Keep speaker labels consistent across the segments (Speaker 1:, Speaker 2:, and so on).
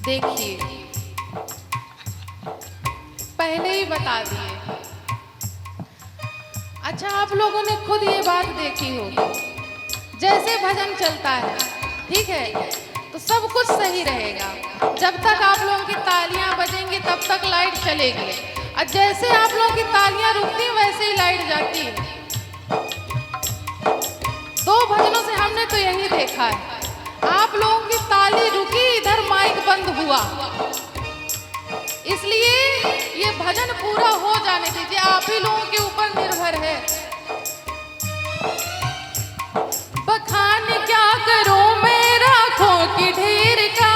Speaker 1: देखिए, पहले ही बता दिए। अच्छा, आप लोगों ने खुद ये बात देखी होगी, जैसे भजन चलता है, ठीक है, तो सब कुछ सही रहेगा। जब तक आप लोगों की तालियां बजेंगी तब तक लाइट चलेगी, और जैसे आप लोगों की तालियां रुकती वैसे ही लाइट जाती है। 2 भजनों से हमने तो यही देखा है, आप लोगों की ताली रुकी, इधर माइक बंद हुआ। इसलिए ये भजन पूरा हो जाने दीजिए, आप ही लोगों के ऊपर निर्भर है। बखान क्या करूं मैं लाखों की ढेर का,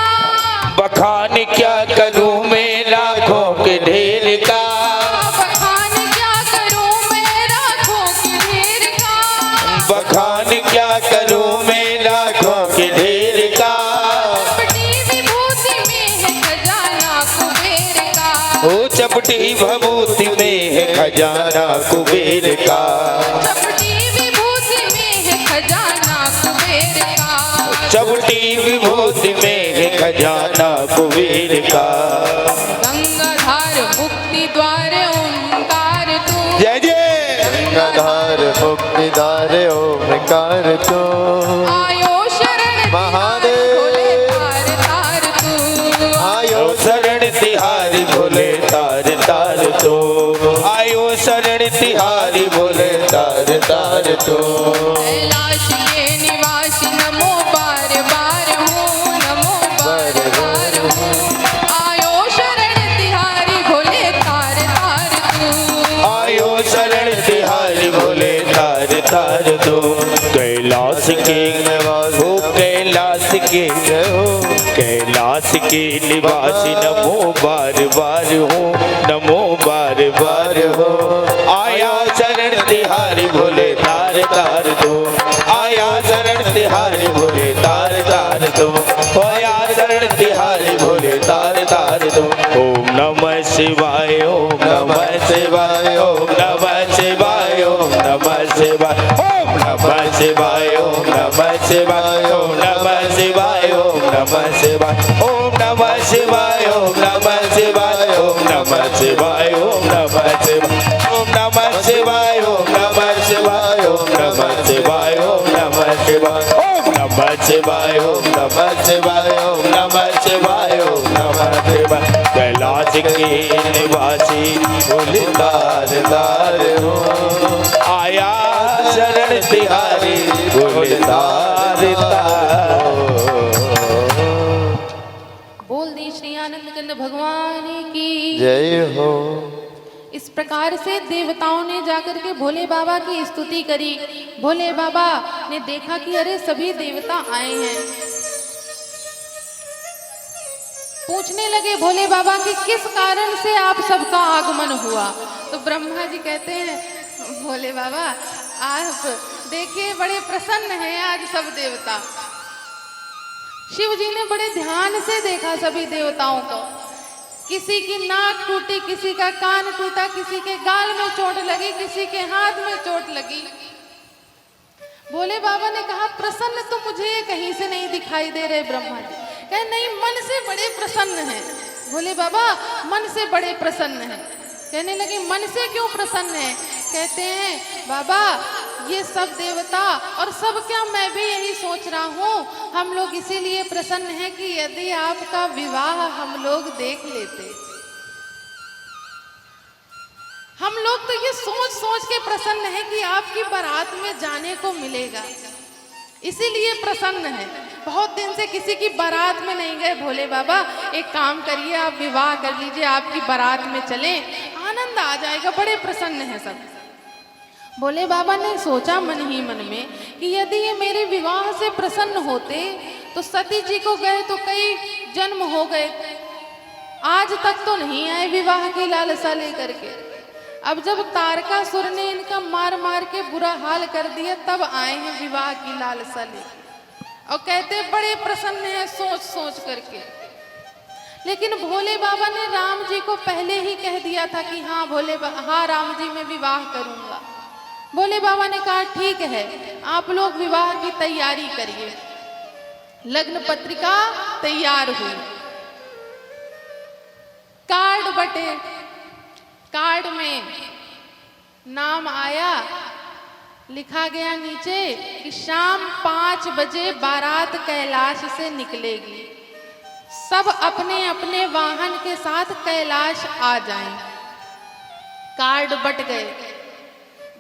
Speaker 2: बखान क्या करूं मैं लाखों के ढेर का,
Speaker 1: बखान क्या करूं मैं लाखों की ढेर का,
Speaker 2: बखान क्या करूं मैं लाखों के ढेर का। चपटी विभूति में है खजाना कुबेर का,
Speaker 1: चपटी विभूति में है खजाना कुबेर का,
Speaker 2: चपटी विभूति में है खजाना कुबेर का।
Speaker 1: गंगाधार मुक्ति द्वार ओंकार तू,
Speaker 2: जय जय।
Speaker 3: गंगाधार मुक्ति द्वार ओंकार तू,
Speaker 1: आयो शरण
Speaker 3: महादेव।
Speaker 1: भोले तार तार तू,
Speaker 2: आयो शरण तिहारी भोले तार तार तो, आयो शरण तिहारी भोले तार तार तो।
Speaker 1: कैलाश ये निवासी नमो बार बार हूँ, नमो बार बार हूँ, आयो शरण तिहारी भोले तार तार तू,
Speaker 2: आयो शरण तिहारी भोले तार तार तो। कैलाश के हो, कैलाश के हो, कैलाश के निवासी नमो बार बार हो, नमो बार बार हो। आया शरण तिहारी भोले तार तार दो, आया शरण तिहारी भोले तार तार दो, आया शरण तिहारी भोले तार तार दो। ओम नमः शिवाय, ओम नमः शिवाय, ओम नमः शिवाय, ओम नमः शिवाय, ओम नमः शिवाय, ओम नमः शिवाय, ओम नमः शिवाय, ओम नमः शिवाय, ओम नमः शिवाय, ओम नमः शिवाय, ओम नमः शिवाय, ओम नमः शिवाय, ओम नमः शिवाय, ओम नमः शिवाय, ओम नमः शिवाय, ओम नमः शिवाय, ओम नमः शिवाय, ओम नमः शिवाय, ओम नमः शिवाय, ओम नमः शिवाय। कैलाश के निवासी भोले तार तार हो, आया शरण तिहारी भोले तार तार।
Speaker 1: बोल दी श्री आनंद कंद भगवान की
Speaker 3: जय हो।
Speaker 1: इस प्रकार से देवताओं ने जाकर के भोले बाबा की स्तुति करी। भोले बाबा ने देखा कि अरे सभी देवता आए हैं, पूछने लगे भोले बाबा कि किस कारण से आप सबका आगमन हुआ। तो ब्रह्मा जी कहते हैं भोले बाबा आप देखिए बड़े प्रसन्न हैं आज सब देवता। शिव जी ने बड़े ध्यान से देखा सभी देवताओं को, किसी की नाक टूटी, किसी का कान टूटा, किसी के गाल में चोट लगी, किसी के हाथ में चोट लगी। भोले बाबा ने कहा प्रसन्न तो मुझे कहीं से नहीं दिखाई दे रहे। ब्रह्मा जी कहे नहीं मन से बड़े प्रसन्न हैं। भोले बाबा मन से बड़े प्रसन्न हैं। कहने लगे मन से क्यों प्रसन्न है? कहते हैं बाबा ये सब देवता और सब क्या मैं भी यही सोच रहा हूँ, हम लोग इसीलिए प्रसन्न हैं कि यदि आपका विवाह हम लोग देख लेते। हम लोग तो ये सोच सोच के प्रसन्न हैं कि आपकी बारात में जाने को मिलेगा, इसीलिए प्रसन्न है। बहुत दिन से किसी की बारात में नहीं गए। भोले बाबा एक काम करिए आप विवाह कर लीजिए, आपकी बारात में चलें, आनंद आ जाएगा। बड़े प्रसन्न हैं सब। भोले बाबा ने सोचा मन ही मन में कि यदि ये मेरे विवाह से प्रसन्न होते तो सती जी को गए तो कई जन्म हो गए, आज तक तो नहीं आए विवाह की लालसा लेकर के। अब जब तारकासुर ने इनका मार मार के बुरा हाल कर दिया तब आए हैं विवाह की लालसा लेकर, और कहते बड़े प्रसन्न हैं सोच सोच करके। लेकिन भोले बाबा ने राम जी को पहले ही कह दिया था कि हाँ हाँ राम जी मैं विवाह करूंगा। भोले बाबा ने कहा ठीक है आप लोग विवाह की तैयारी करिए। लग्न पत्रिका तैयार हुई, कार्ड बटे, कार्ड में नाम आया, लिखा गया नीचे कि शाम 5 बजे बारात कैलाश से निकलेगी, सब अपने अपने वाहन के साथ कैलाश आ जाएं। कार्ड बट गए।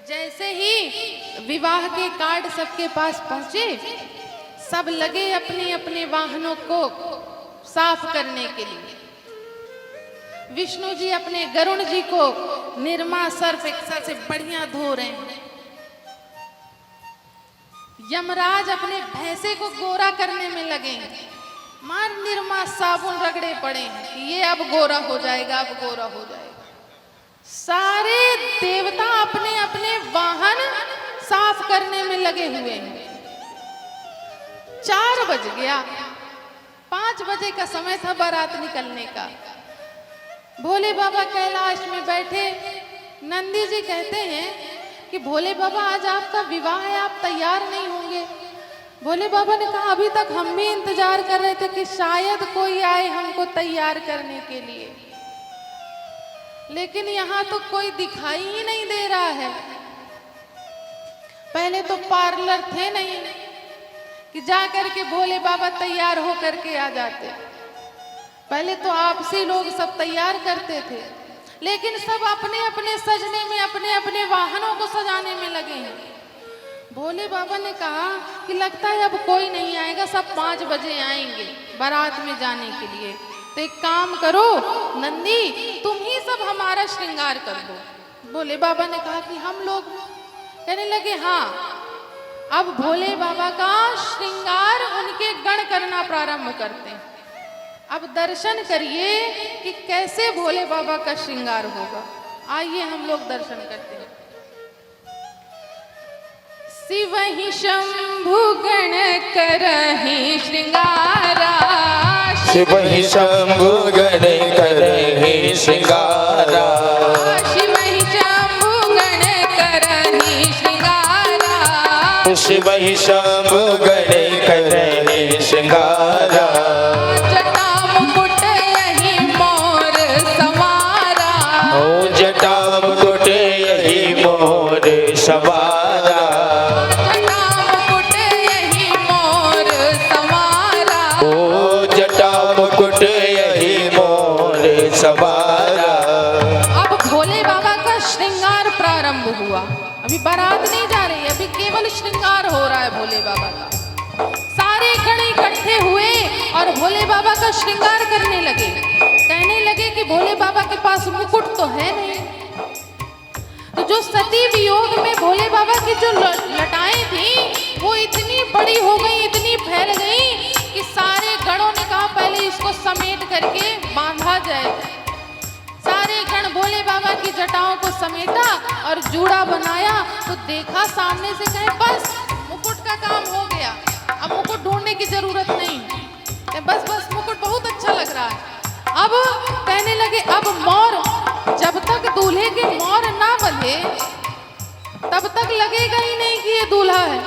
Speaker 1: जैसे ही विवाह के कार्ड सबके पास पहुंचे, सब लगे अपने अपने वाहनों को साफ करने के लिए। विष्णु जी अपने गरुण जी को निरमा सर्फ एक्सेल से बढ़िया धो रहे हैं। यमराज अपने भैंसे को गोरा करने में लगे हैं, मार निरमा साबुन रगड़े पड़े हैं कि ये अब गोरा हो जाएगा, अब गोरा हो जाएगा। सारे देवता अपने अपने वाहन साफ करने में लगे हुए हैं। 4 बज गया, 5 बजे का समय था बारात निकलने का। भोले बाबा कैलाश में बैठे, नंदी जी कहते हैं कि भोले बाबा आज आपका विवाह है, आप तैयार नहीं होंगे। भोले बाबा ने कहा अभी तक हम भी इंतजार कर रहे थे कि शायद कोई आए हमको तैयार करने के लिए, लेकिन यहाँ तो कोई दिखाई ही नहीं दे रहा है। पहले तो पार्लर थे नहीं कि जा करके भोले बाबा तैयार हो करके आ जाते। पहले तो आपसी लोग सब तैयार करते थे, लेकिन सब अपने अपने सजने में, अपने अपने वाहनों को सजाने में लगे हैं। भोले बाबा ने कहा कि लगता है अब कोई नहीं आएगा, सब 5 बजे आएंगे बारात में जाने के लिए। तो एक काम करो नंदी, तुम ही सब हमारा श्रृंगार कर दो। भोले बाबा ने कहा कि हम लोग, कहने लगे हाँ, अब भोले बाबा का श्रृंगार उनके गण करना प्रारंभ करते हैं। अब दर्शन करिए कि कैसे भोले बाबा का श्रृंगार होगा। आइए हम लोग दर्शन करते हैं। शिव ही शंभु गण करहि श्रृंगारा,
Speaker 2: शिव ही शंभु गण करहि श्रृंगारा,
Speaker 1: शिव ही शंभु गण करहि श्रृंगारा,
Speaker 2: शिव ही शंभु गण करहि श्रृंगारा।
Speaker 1: जटा मुकुट यही मोर सवारा,
Speaker 2: ओ जटा मुकुट यही मोर सवारा,
Speaker 1: जटा मुकुट यही मोर सवारा,
Speaker 2: ओ जटा मुकुट यही मोर सवारा।
Speaker 1: अब भोले बाबा का श्रृंगार प्रारंभ हुआ। अभी बारात नहीं जा रही, अभी केवल श्रृंगार हो रहा है भोले बाबा का। सारे गण इकट्ठे हुए और भोले बाबा का श्रृंगार करने लगे। कहने लगे कि भोले बाबा के पास मुकुट तो है नहीं। तो जो सती वियोग में भोले बाबा की जो लटाएं थी वो इतनी बड़ी हो गई, इतनी फैल गई कि सारे गणों ने कहा पहले इसको समेट करके बांधा जाए। सारे गण भोले बाबा की जटाओं को समेटा और जूड़ा बनाया। तो देखा सामने से, कहे बस मुकुट का काम हो गया, अब मुकुट ढूंढने की जरूरत नहीं, बस बस मुकुट बहुत अच्छा लग रहा है। अब कहने लगे अब मोर, जब तक दूल्हे के मोर ना बंधे तब तक लगेगा ही नहीं कि ये दूल्हा है।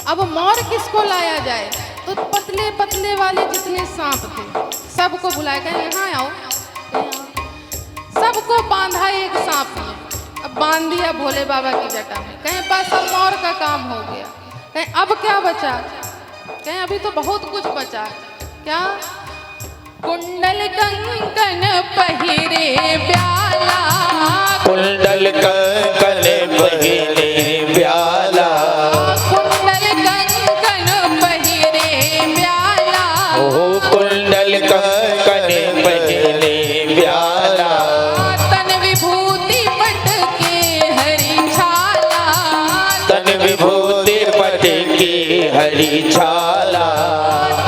Speaker 1: अब मोर किसको लाया जाए? तो पतले पतले वाले जितने सांप थे सबको बुलाया, कहे यहाँ आओ, सबको बांधा एक सांप में। अब बांध दिया भोले बाबा की जटा में। कहें बस अब मोर का काम हो गया। कहें अब क्या बचा? कहें अभी तो बहुत कुछ बचा। क्या? कुंडल कंकन पहिरे ब्याला,
Speaker 2: कुंडल कंकन पहिरे ब्याला,
Speaker 1: कुंडल कंकन पहिरे ब्याला,
Speaker 2: ओ कुंडल कंकन पहिरे ब्याला,
Speaker 1: तन विभूति पट के हरी छाला,
Speaker 2: तन विभूति पट की हरी छाला,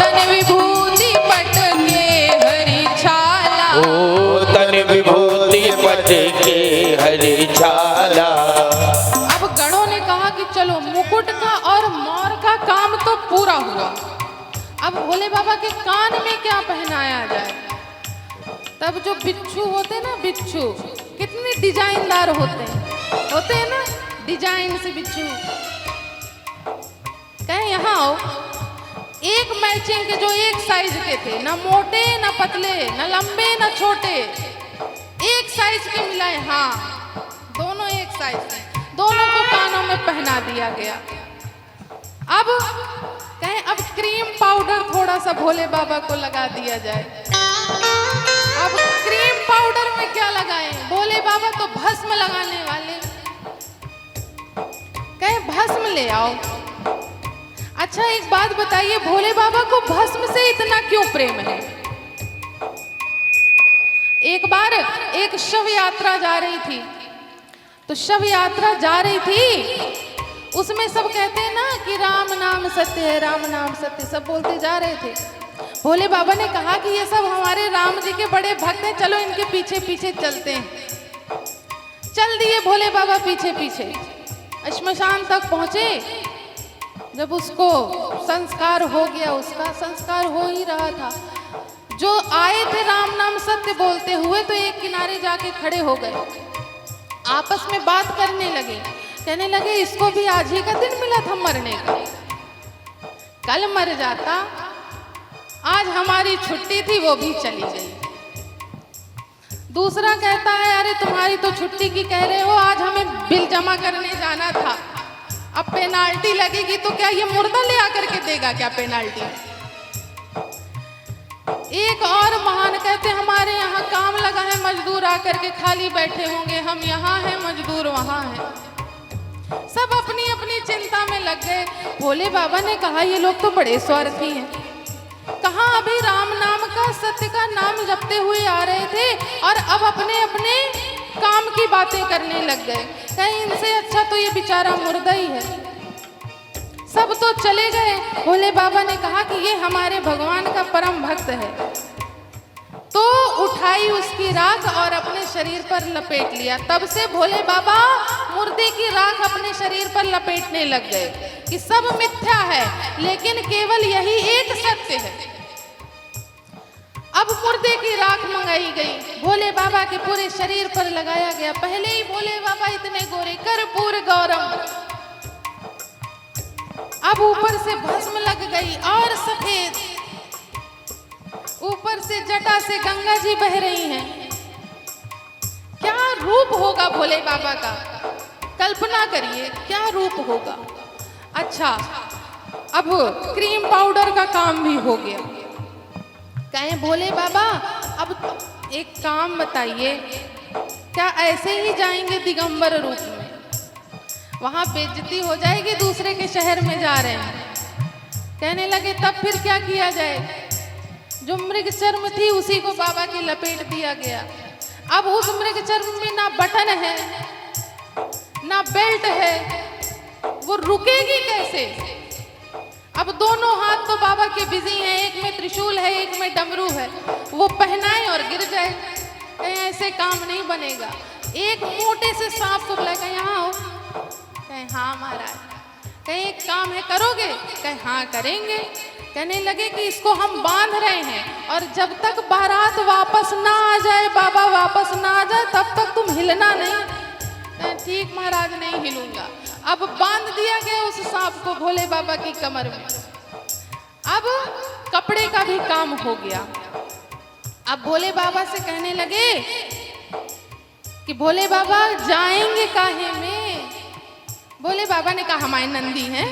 Speaker 1: तन विभूति पट के हरी छाला,
Speaker 2: ओ तन विभूति पट की हरी छाला।
Speaker 1: अब गणों ने कहा कि चलो मुकुट का और मोर का काम तो पूरा हुआ। अब भोले बाबा के कान में क्या पहनाया जाए? तब जो बिच्छू होते ना, बिच्छू कितने डिजाइनदार होते हैं ना, डिजाइन से बिच्छू। कहे यहाँ आओ। एक मैचिंग के, जो एक साइज के थे, ना मोटे ना पतले, ना लंबे ना छोटे, एक साइज के मिलाए। हाँ, दोनों एक साइज के, दोनों को कानों में पहना दिया गया। अब कहें अब क्रीम पाउडर थोड़ा सा भोले बाबा को लगा दिया जाए। अब क्रीम पाउडर में क्या लगाएं? भोले बाबा तो भस्म लगाने वाले, कहें भस्म ले आओ। अच्छा एक बात बताइए, भोले बाबा को भस्म से इतना क्यों प्रेम है? एक बार एक शव यात्रा जा रही थी, तो शव यात्रा जा रही थी, उसमें सब कहते हैं ना कि राम नाम सत्य है, राम नाम सत्य, सब बोलते जा रहे थे। भोले बाबा ने कहा कि ये सब हमारे राम जी के बड़े भक्त हैं, चलो इनके पीछे पीछे चलते हैं। चल दिए भोले बाबा पीछे पीछे, श्मशान तक पहुंचे। जब उसको संस्कार हो गया, उसका संस्कार हो ही रहा था, जो आए थे राम नाम सत्य बोलते हुए, तो एक किनारे जाके खड़े हो गए, आपस में बात करने लगे। कहने लगे इसको भी आज ही का दिन मिला था मरने का, कल मर जाता, आज हमारी छुट्टी थी वो भी चली गई। दूसरा कहता है अरे तुम्हारी तो छुट्टी की कह रहे हो, आज हमें बिल जमा करने जाना था, अब पेनाल्टी लगेगी, तो क्या ये मुर्दा ले आकर के देगा क्या पेनाल्टी? एक और महान कहते हमारे यहाँ काम लगा है, मजदूर आकर के खाली बैठे होंगे, हम यहाँ हैं मजदूर वहाँ हैं। सब अपनी अपनी चिंता में लग गए। भोले बाबा ने कहा ये लोग तो बड़े स्वार्थी हैं, कहाँ अभी राम नाम का सत्य का नाम जपते हुए आ रहे थे और अब अपने अपने काम की बातें करने लग गए। कहीं इनसे अच्छा तो ये बेचारा मुर्दा ही है। सब तो चले गए। भोले बाबा ने कहा कि ये हमारे भगवान का परम भक्त है, तो उठाई उसकी राख और अपने शरीर पर लपेट लिया। तब से भोले बाबा मुर्दे की राख अपने शरीर पर लपेटने लग गए कि सब मिथ्या है लेकिन केवल यही एक सत्य है। अब मुर्दे की राख मंगाई गई, भोले बाबा के पूरे शरीर पर लगाया गया। पहले ही भोले बाबा इतने गोरे, कर्पूर गौरम, अब ऊपर से भस्म लग गई और सफेद, ऊपर से जटा से गंगा जी बह रही हैं। क्या रूप होगा भोले बाबा का, कल्पना करिए क्या रूप होगा। अच्छा, अब क्रीम पाउडर का काम भी हो गया। कहें भोले बाबा अब एक काम बताइए, क्या ऐसे ही जाएंगे दिगंबर रूप में? वहां बेइज्जती हो जाएगी, दूसरे के शहर में जा रहे हैं। कहने लगे तब फिर क्या किया जाए? जो मृग चर्म थी उसी को बाबा की लपेट दिया गया। अब उस मृग चर्म में ना बटन है ना बेल्ट है, वो रुकेगी कैसे? अब दोनों हाथ तो बाबा के बिजी हैं, एक में त्रिशूल है एक में डमरू है, वो पहनाए और गिर जाए। कहीं ऐसे काम नहीं बनेगा। एक मोटे से सांप को बुलाए, कहीं यहाँ हो, कहीं हाँ महाराज, कहीं एक काम है करोगे? कहीं हाँ करेंगे। कहने लगे कि इसको हम बांध रहे हैं और जब तक बारात वापस ना आ जाए, बाबा वापस ना आ जाए, तब तक तुम हिलना नहीं। ठीक महाराज, नहीं हिलूंगा। अब बांध दिया गया उस सांप को भोले बाबा की कमर में। अब कपड़े का भी काम हो गया। अब भोले बाबा से कहने लगे कि भोले बाबा जाएंगे काहे में? भोले बाबा ने कहा हमारे नंदी हैं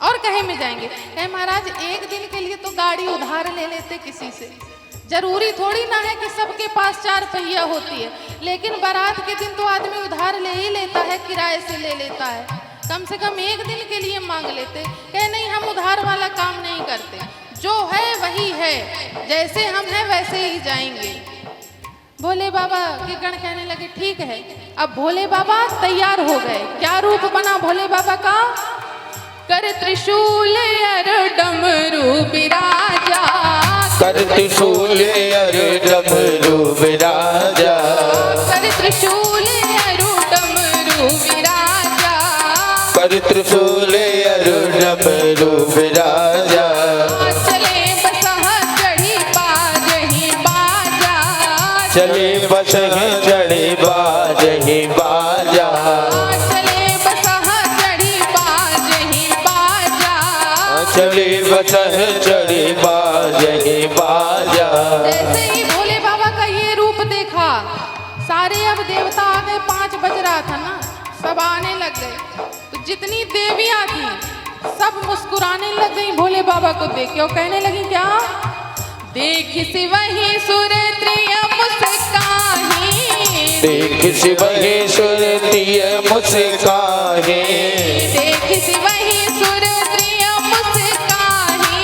Speaker 1: और कहे में जाएंगे। कहे महाराज एक दिन के लिए तो गाड़ी उधार ले लेते किसी से, जरूरी थोड़ी ना है कि सबके पास 4 पहिया होती है, लेकिन बारात के दिन तो आदमी उधार ले ही लेता है, किराए से ले लेता है, कम से कम एक दिन के लिए मांग लेते। कहे नहीं, हम उधार वाला काम नहीं करते, जो है वही है, जैसे हम हैं वैसे ही जाएंगे। भोले बाबा के गण कहने लगे ठीक है। अब भोले बाबा तैयार हो गए। क्या रूप बना भोले बाबा का? कर त्रिशूल अर डमरू बिराजा,
Speaker 2: कर त्रिशूल अर डमरू बिराजा,
Speaker 1: कर त्रिशूल अर डमरू बिराजा,
Speaker 2: कर त्रिशूल अर डमरू बिराजा।
Speaker 1: चले बसहा चढ़ी बाजही बाजा,
Speaker 2: चले बसहा चढ़ी बाजही बाजा,
Speaker 1: चले बसहा चढ़ी बाजही बाजा,
Speaker 2: चले बसहा अरे बाजे बाजा।
Speaker 1: जैसे ही भोले बाबा का ये रूप देखा, सारे अब देवता आ गए, 5 बज रहा था ना, सब आने लग गए। तो जितनी देवियां थी सब मुस्कुराने लग गई भोले बाबा को देख के और कहने लगी क्या, देख से वही सुरत्रिय मुस्काही,
Speaker 2: देख से वही सुरत्रिय मुस्काही,
Speaker 1: देख से वही सुरत्रिय मुस्काही,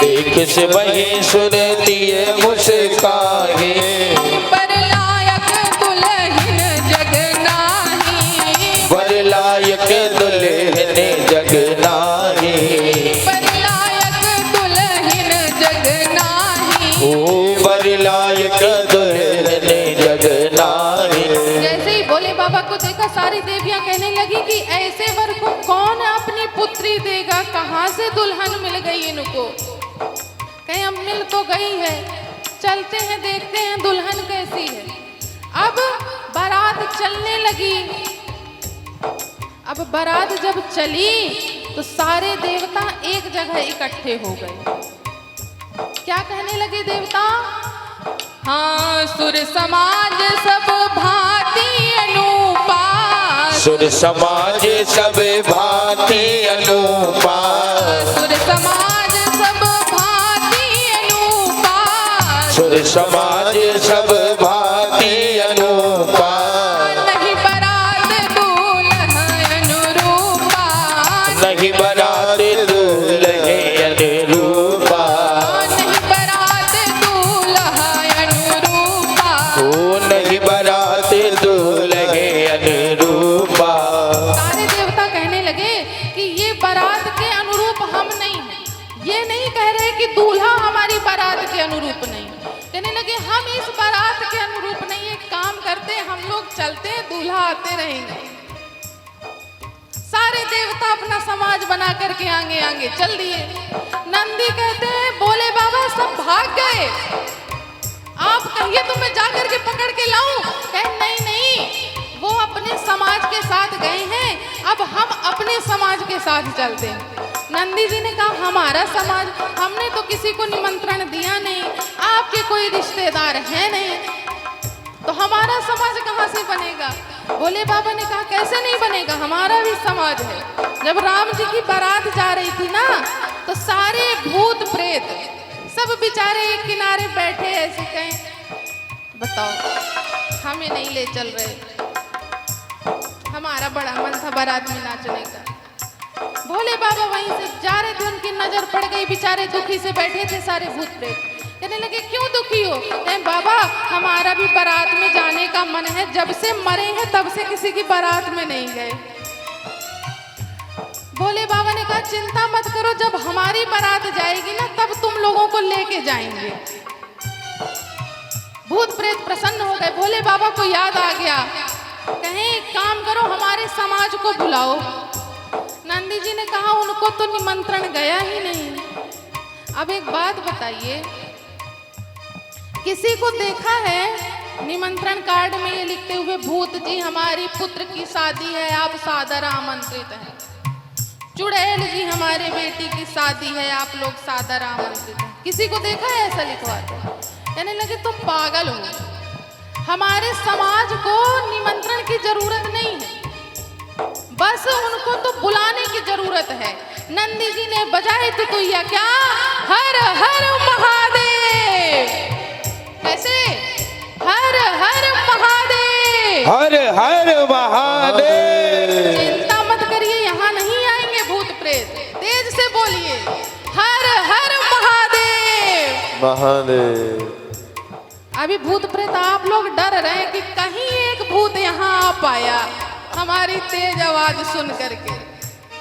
Speaker 2: देख से वही सुरत्रिय मुस्काही।
Speaker 1: बरलायक दुल्हन जगनाही,
Speaker 2: बरलायक दुल्हन जगनाही,
Speaker 1: बरलायक दुल्हन जगनाही।
Speaker 2: ओ बरलायक दुल्हन जगनाही।
Speaker 1: जैसे ही भोले बाबा को देखा, सारी देवियां कहने लगी कि ऐसे वर को कौन अपनी पुत्री देगा, कहाँ से दुल्हन मिल गई इनको। कहीं अब मिल तो गई है, चलते हैं देखते हैं दुल्हन कैसी है। अब बारात चलने लगी। अब बारात जब चली तो सारे देवता एक जगह इकट्ठे हो गए। क्या कहने लगे देवता, हाँ सुर समाज सब भांति अनूपा,
Speaker 2: सुर समाज सब भांति अनूपा,
Speaker 1: सुर समाज सब भांति अनूपा,
Speaker 2: सुर समाज सब भांति अनूपा।
Speaker 1: नहीं बरात दूल्हा अनुरूपा,
Speaker 2: नहीं बरात दूल्हे अनुरूपा,
Speaker 1: नहीं बरात दूल्हा अनुरूपा।
Speaker 2: ओ नहीं बरात दूल्हे अनुरूपा।
Speaker 1: सारे देवता कहने लगे कि ये बारात के अनुरूप हम नहीं हैं। ये नहीं कह रहे कि दूल्हा हमारी बारात के अनुरूप नहीं। कहने लगे हम इस बारात के अनुरूप नहीं। एक काम करते, हम लोग चलते हैं, दूल्हा आते रहेंगे। सारे देवता अपना समाज बना करके आगे आगे चल दिए। नंदी कहते हैं बोले बाबा सब भाग गए, आप कहिए तो मैं जा करके पकड़ के लाऊं। कहे नहीं नहीं, वो अपने समाज के साथ गए हैं, अब हम अपने समाज के साथ चलते हैं। नंदी जी ने कहा हमारा समाज, हमने तो किसी को निमंत्रण दिया नहीं, आपके कोई रिश्तेदार हैं नहीं, तो हमारा समाज कहाँ से बनेगा। भोले बाबा ने कहा कैसे नहीं बनेगा, हमारा भी समाज है। जब राम जी की बारात जा रही थी ना, तो सारे भूत प्रेत सब बेचारे एक किनारे बैठे ऐसे कहें बताओ हमें नहीं ले चल रहे, हमारा बड़ा मन था बारात में नाचने का। भोले बाबा वहीं से जा रहे थे, उनकी नजर पड़ गई, बेचारे दुखी से बैठे थे सारे भूत प्रेत। कहने लगे क्यों दुखी हो। बाबा हमारा भी बारात में जाने का मन है, जब से मरे हैं तब से किसी की बारात में नहीं गए। भोले बाबा ने कहा चिंता मत करो, जब हमारी बारात जाएगी ना तब तुम लोगों को लेके जाएंगे। भूत प्रेत प्रसन्न हो गए, भोले बाबा को याद आ गया, कहें एक काम करो हमारे समाज को बुलाओ। नंदी जी ने कहा उनको तो निमंत्रण गया ही नहीं। अब एक बात बताइए, किसी को देखा है निमंत्रण कार्ड में ये लिखते हुए भूत जी हमारी पुत्र की शादी है, आप सादर आमंत्रित हैं। चुड़ैल जी हमारे बेटी की शादी है, आप लोग सादर आमंत्रित हैं। किसी को देखा है ऐसा लिखवाते? कहने लगे तुम पागल हो, हमारे समाज को निमंत्रण की जरूरत नहीं है, बस उनको तो बुलाने की जरूरत है। नंदी जी ने बजाए तुतुइया, क्या हर हर महादेव, कैसे हर हर महादेव,
Speaker 2: हर हर महादेव।
Speaker 1: चिंता मत करिए, यहाँ नहीं आएंगे भूत प्रेत, तेज से बोलिए हर हर महादेव।
Speaker 3: महादेव।
Speaker 1: अभी भूत प्रेत आप लोग डर रहे हैं कि कहीं एक भूत यहाँ आ पाया हमारी तेज आवाज सुन करके।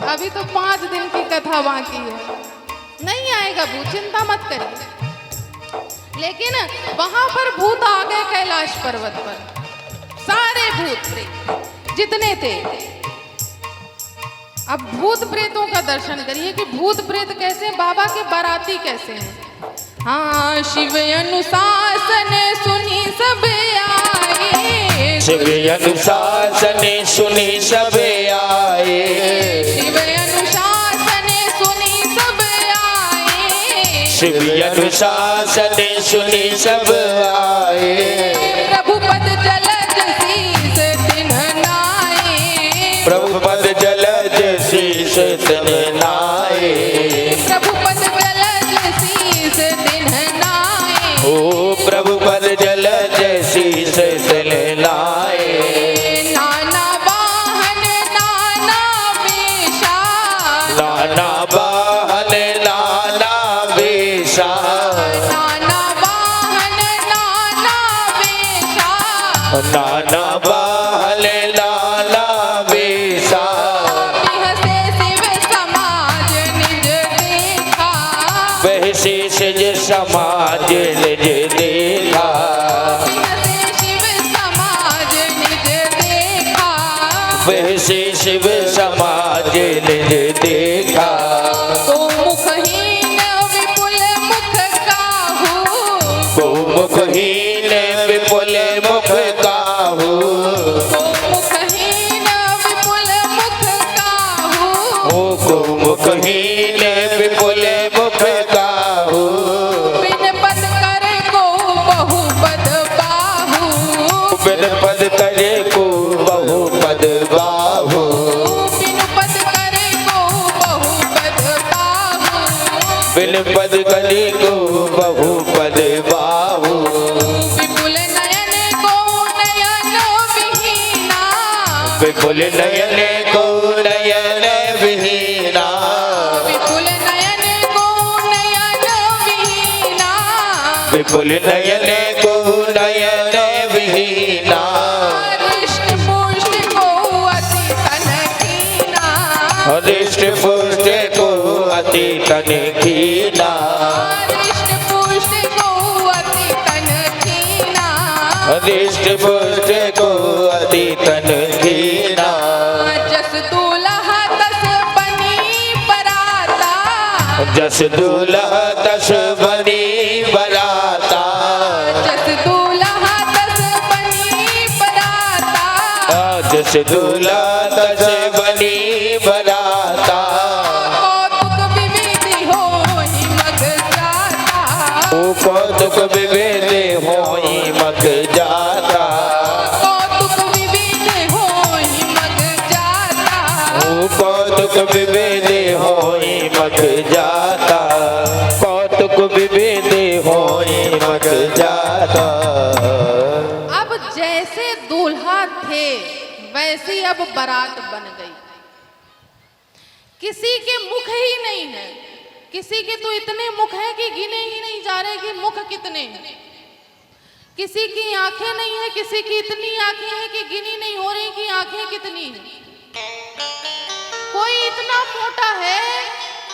Speaker 1: अभी तो 5 दिन की कथा बाकी है, नहीं आएगा भूत, चिंता मत करिए। लेकिन वहां पर भूत आ गए कैलाश पर्वत पर, सारे भूत प्रेत जितने थे। अब भूत प्रेतों का दर्शन करिए कि भूत प्रेत कैसे, बाबा के बाराती कैसे हैं। हाँ शिव अनुशासन सुनी सब आए,
Speaker 2: शिव अनुशासन सुनी सब आए,
Speaker 1: शिव अनुशासन सुनी सब आए,
Speaker 2: भी अनुशासन सुनी सब आए।
Speaker 1: प्रभु पद जलज शीस तिन्हनाए।
Speaker 2: प्रभु पद जलज शीस तिन्हनाए।
Speaker 1: प्रभु पद जलज शीस तिन्हनाए।
Speaker 2: ओ प्रभु पद जलज शीस तिन्हनाए।
Speaker 1: नाना वाहन नाना वेशा।
Speaker 2: नाना वाहन नाना वेशा।
Speaker 1: नाना वाहन नाना वेशा।
Speaker 2: नाना वाहन नाना वेशा।
Speaker 1: बिहसे शिव समाज निज देखा।
Speaker 2: वैसे सज समाज निज देखा।
Speaker 1: बिहसे शिव समाज निज देखा।
Speaker 2: वैसे शिव समाज निज देखा।
Speaker 1: को मुखहीन विपुल मुख काहू।
Speaker 2: को मुखहीन विपुल मुख काहू।
Speaker 1: को मुखहीन विपुल मुख काहू।
Speaker 2: ओ को मुखहीन विपुल मुख काहू।
Speaker 1: बिन पद कर को बहु पद बाहू।
Speaker 2: बिन पद करे को बहु पद बाहू।
Speaker 1: बिन पद कर को बहु पद बाहू।
Speaker 2: बिन पद करे को बहु पद बाहू।
Speaker 1: विपुल नयन को नयन विहीना।
Speaker 2: विपुल नयन को नयन विहीना।
Speaker 1: विपुल नयन को नयन विहीना।
Speaker 2: विपुल नयन को नयन विहीना।
Speaker 1: हृष्ट पुष्ट को अति तनकीना।
Speaker 2: हृष्ट पुष्ट को अति तनकीना।
Speaker 1: हृष्ट पुष्ट को अति तनकीना।
Speaker 2: हृष्ट पुष्ट को अति तनकीना।
Speaker 1: जस दूल्हा तस बनी बराता।
Speaker 2: जस दूल्हा तस बनी बराता।
Speaker 1: जस दूल्हा तस बनी बराता।
Speaker 2: जस दूल्हा तस बनी बराता।
Speaker 1: कौतुक विविधि होहि मग जाता।
Speaker 2: ओ कौतुक विविध होई मग जाता।
Speaker 1: कौतुक विविध होहि मग जाता।
Speaker 2: ओ कौतुक विविध होई मग जाता। कौतुक विविध होई मग जाता।
Speaker 1: अब जैसे दूल्हा थे वैसी अब बारात बन गई। किसी के मुख ही नहीं है। किसी के तो इतने मुख हैं कि गिने ही नहीं जा रहे कि मुख कितने हैं। किसी की आंखें नहीं है, किसी की इतनी आंखें हैं कि गिनी नहीं हो रही कि आंखें कितनी हैं। कोई इतना मोटा है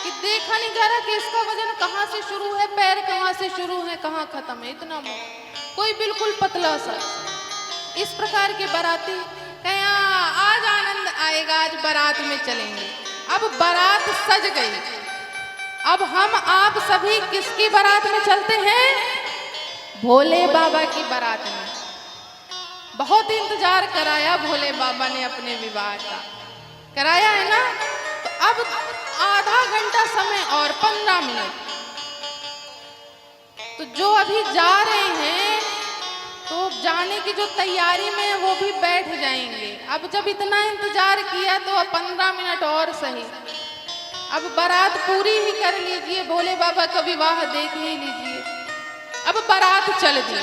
Speaker 1: कि देखा नहीं जा रहा कि इसका वजन कहाँ से शुरू है, पैर कहाँ से शुरू है, कहाँ खत्म है, इतना मोटा। कोई बिल्कुल पतला सा। इस प्रकार के बाराती कहें आज आनंद आएगा, आज बारात में चलेंगे। अब बारात सज गई। अब हम आप सभी किसकी बारात में चलते हैं? भोले बाबा की बारात में। बहुत इंतजार कराया भोले बाबा ने अपने विवाह का, कराया है ना। तो अब आधा घंटा समय और 15 मिनट। तो जो अभी जा रहे हैं तो जाने की जो तैयारी में है वो भी बैठ जाएंगे। अब जब इतना इंतजार किया तो अब 15 मिनट और सही। अब बारात पूरी ही कर लीजिए, भोले बाबा का विवाह देख ही लीजिए। अब बारात चल दी,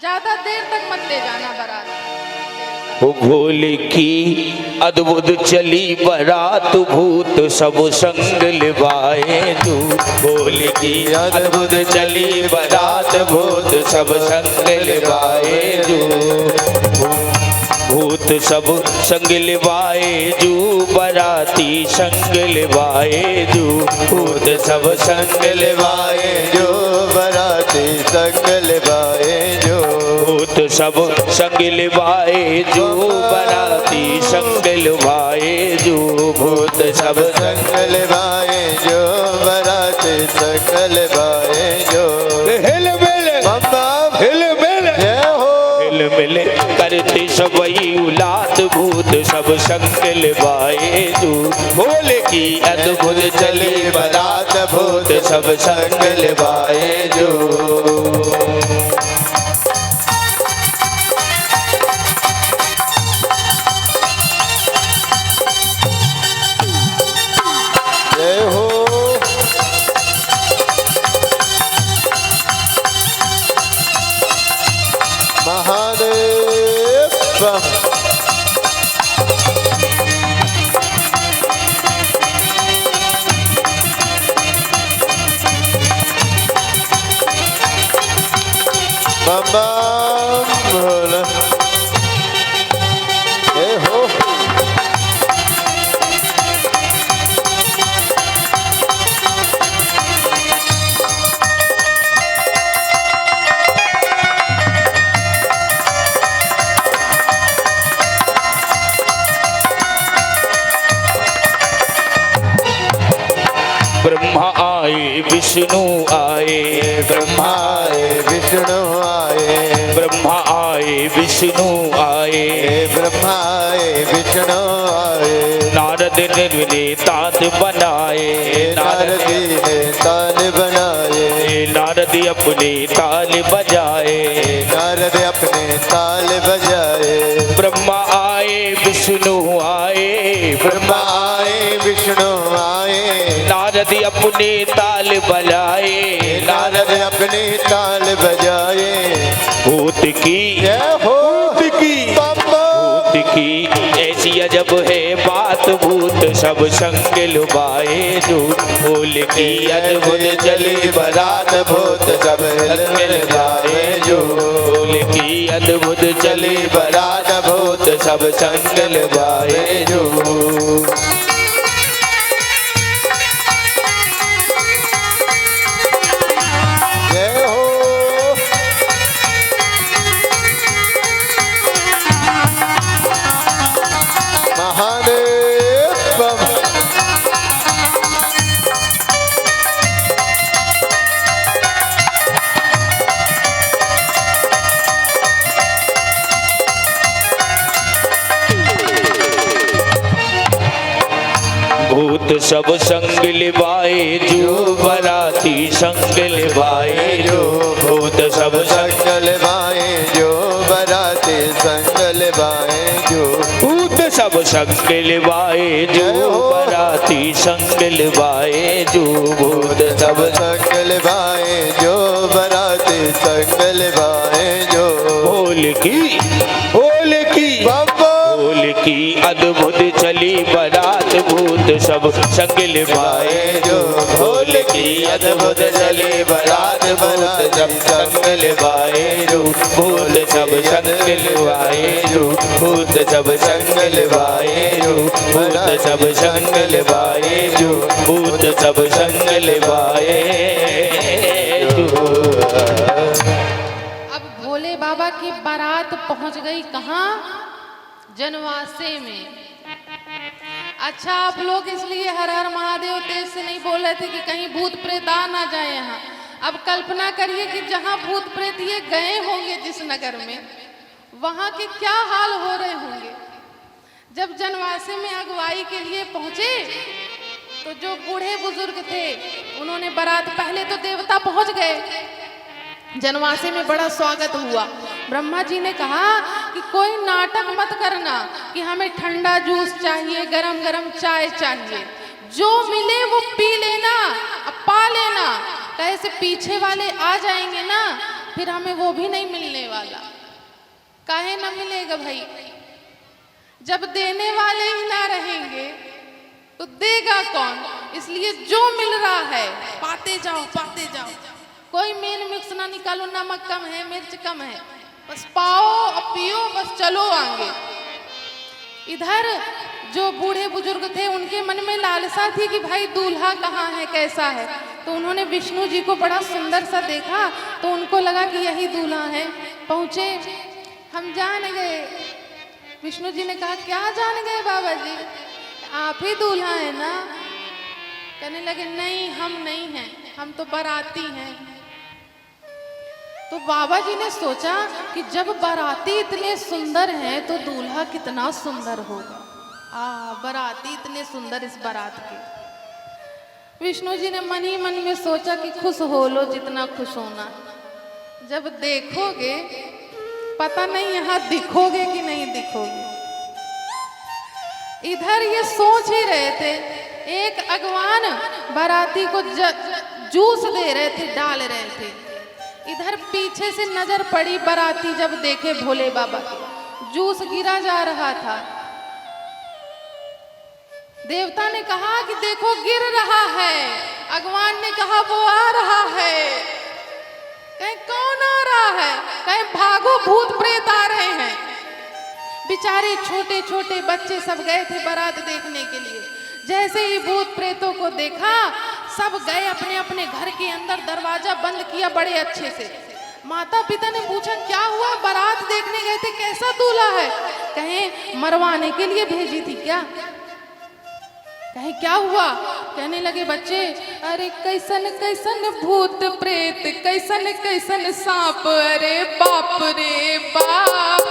Speaker 1: ज्यादा देर तक मत ले जाना बारात।
Speaker 2: ओ भोले की अद्भुत चली बारात, भूत सब संग लिवाए तू। भोले की अद्भुत चली बारात, भूत सब संग लिवाए तू। भूत सब संग लिवाए जू, बाराती संग लिवाए जू। भूत सब संग लिवाए
Speaker 3: जो बराती संग लिवाए जो।
Speaker 2: भूत सब संग लिवाए जू, बाराती संग लिवाए जू। भूत सब
Speaker 3: संग लिवाए जो बराती संग लिवाए जो।
Speaker 2: हिल मिल
Speaker 3: बम बम
Speaker 2: हिल मिल
Speaker 3: जय हो
Speaker 2: हिल मिले करते सबई उलाद भूत सब संग लिवाए जो। बोले की अद्भुत चली
Speaker 3: बारात भूत सब संग लिवाए जो। जय हो महादेव बम। बम बम भोला। जय हो
Speaker 2: ब्रह्मा आए विष्णु आए
Speaker 3: ब्रह्मा आए विष्णु आए
Speaker 2: ब्रह्मा आए विष्णु आए
Speaker 3: ब्रह्मा आए विष्णु आए
Speaker 2: नारद ने तात बनाए
Speaker 3: नारद ने ताल बनाए
Speaker 2: नारद अपने ताल बजाए
Speaker 3: नारद अपने ताल बजाए
Speaker 2: ब्रह्मा आए विष्णु आए
Speaker 3: ब्रह्मा आए विष्णु आए
Speaker 2: नारद अपने ताल बजाए
Speaker 3: नारद अपने ताल बजाए
Speaker 2: भूत की
Speaker 3: जय हो
Speaker 2: भूत की भूत की ऐसी अजब है बात भूत सब संग लुभाए जो। बोल की अद्भुत चली
Speaker 3: बारात भूत सब संग लिवाए जो।
Speaker 2: बोल की अद्भुत चली
Speaker 3: बारात भूत सब संग लिवाए जो। जय हो महादेव बम।
Speaker 2: भूत सब संग लिवाए जो बराती संग लिवाए जो। भूत सब संग
Speaker 3: संग लिवाए जो बराती संग लिवाए जो।
Speaker 2: भूत सब संग लिवाए जो बराती संग लिवाए जो। भूत सब
Speaker 3: संग लिवाए जो बराती संग लिवाए जो।
Speaker 2: बोल की
Speaker 3: बाबा
Speaker 2: बोल की अद्भुत चली बारात भूत सब संग लिवाए जो। बोल की अद्भुत चली बारात भूत सब संग लिवाए जो। भूत सब संग लिवाए जो। भूत सब संग लिवाए जो। भूत सब संग लिवाए जो। भूत सब संग लिवाए जो।
Speaker 1: अब भोले बाबा की बारात पहुंच गई कहाँ? जनवासे में। अच्छा, आप लोग इसलिए हर हर महादेव तेज से नहीं बोल रहे थे कि कहीं भूत प्रेत आ ना जाए यहाँ। अब कल्पना करिए कि जहाँ भूत प्रेत ये गए होंगे जिस नगर में, वहाँ के क्या हाल हो रहे होंगे। जब जनवासे में अगुवाई के लिए पहुंचे तो जो बूढ़े बुजुर्ग थे उन्होंने बारात, पहले तो देवता पहुंच गए, जनवासे में बड़ा स्वागत हुआ। ब्रह्मा जी ने कहा कि कोई नाटक मत करना कि हमें ठंडा जूस चाहिए, गरम गरम चाय चाहिए, जो मिले वो पी लेना, अब पा लेना। कैसे पीछे वाले आ जाएंगे ना, फिर हमें वो भी नहीं मिलने वाला। काहे ना मिलेगा भाई, जब देने वाले ही ना रहेंगे तो देगा कौन। इसलिए जो मिल रहा है पाते जाओ पाते जाओ। कोई मेन मिक्स ना निकालो, नमक कम है, मिर्च कम है, बस पाओ और पियो, बस चलो आगे। इधर जो बूढ़े बुजुर्ग थे उनके मन में लालसा थी कि भाई दूल्हा कहाँ है, कैसा है। तो उन्होंने विष्णु जी को बड़ा सुंदर सा देखा तो उनको लगा कि यही दूल्हा है। पहुँचे, हम जान गए। विष्णु जी ने कहा क्या जान गए बाबा जी, आप ही दूल्हा है ना। कहने लगे नहीं, हम नहीं हैं, हम तो बाराती हैं। तो बाबा जी ने सोचा कि जब बाराती इतने सुंदर हैं तो दूल्हा कितना सुंदर होगा। बाराती इतने सुंदर इस बारात के। विष्णु जी ने मन ही मन में सोचा कि खुश हो लो जितना खुश होना, जब देखोगे पता नहीं यहाँ दिखोगे कि नहीं दिखोगे। इधर ये सोच ही रहे थे, एक अगवान बाराती को जूस दे रहे थे, डाल रहे थे। इधर पीछे से नजर पड़ी, बाराती जब देखे भोले बाबा के जूस गिरा जा रहा था। देवता ने कहा कि देखो गिर रहा है। अगवान ने कहा वो आ रहा है। कहीं कौन आ रहा है? कहीं भागो भूत प्रेत आ रहे हैं। बेचारे छोटे छोटे बच्चे सब गए थे बारात देखने के लिए। जैसे ही भूत प्रेतों को देखा, सब गए अपने अपने घर के अंदर, दरवाजा बंद किया बड़े अच्छे से। माता पिता ने पूछा क्या हुआ, बारात देखने गए थे, कैसा दूल्हा है? कहे मरवाने के लिए भेजी थी क्या? कहे क्या हुआ? कहने लगे बच्चे, अरे कैसन कैसन भूत प्रेत, कैसन कैसन सांप, अरे बाप रे बाप,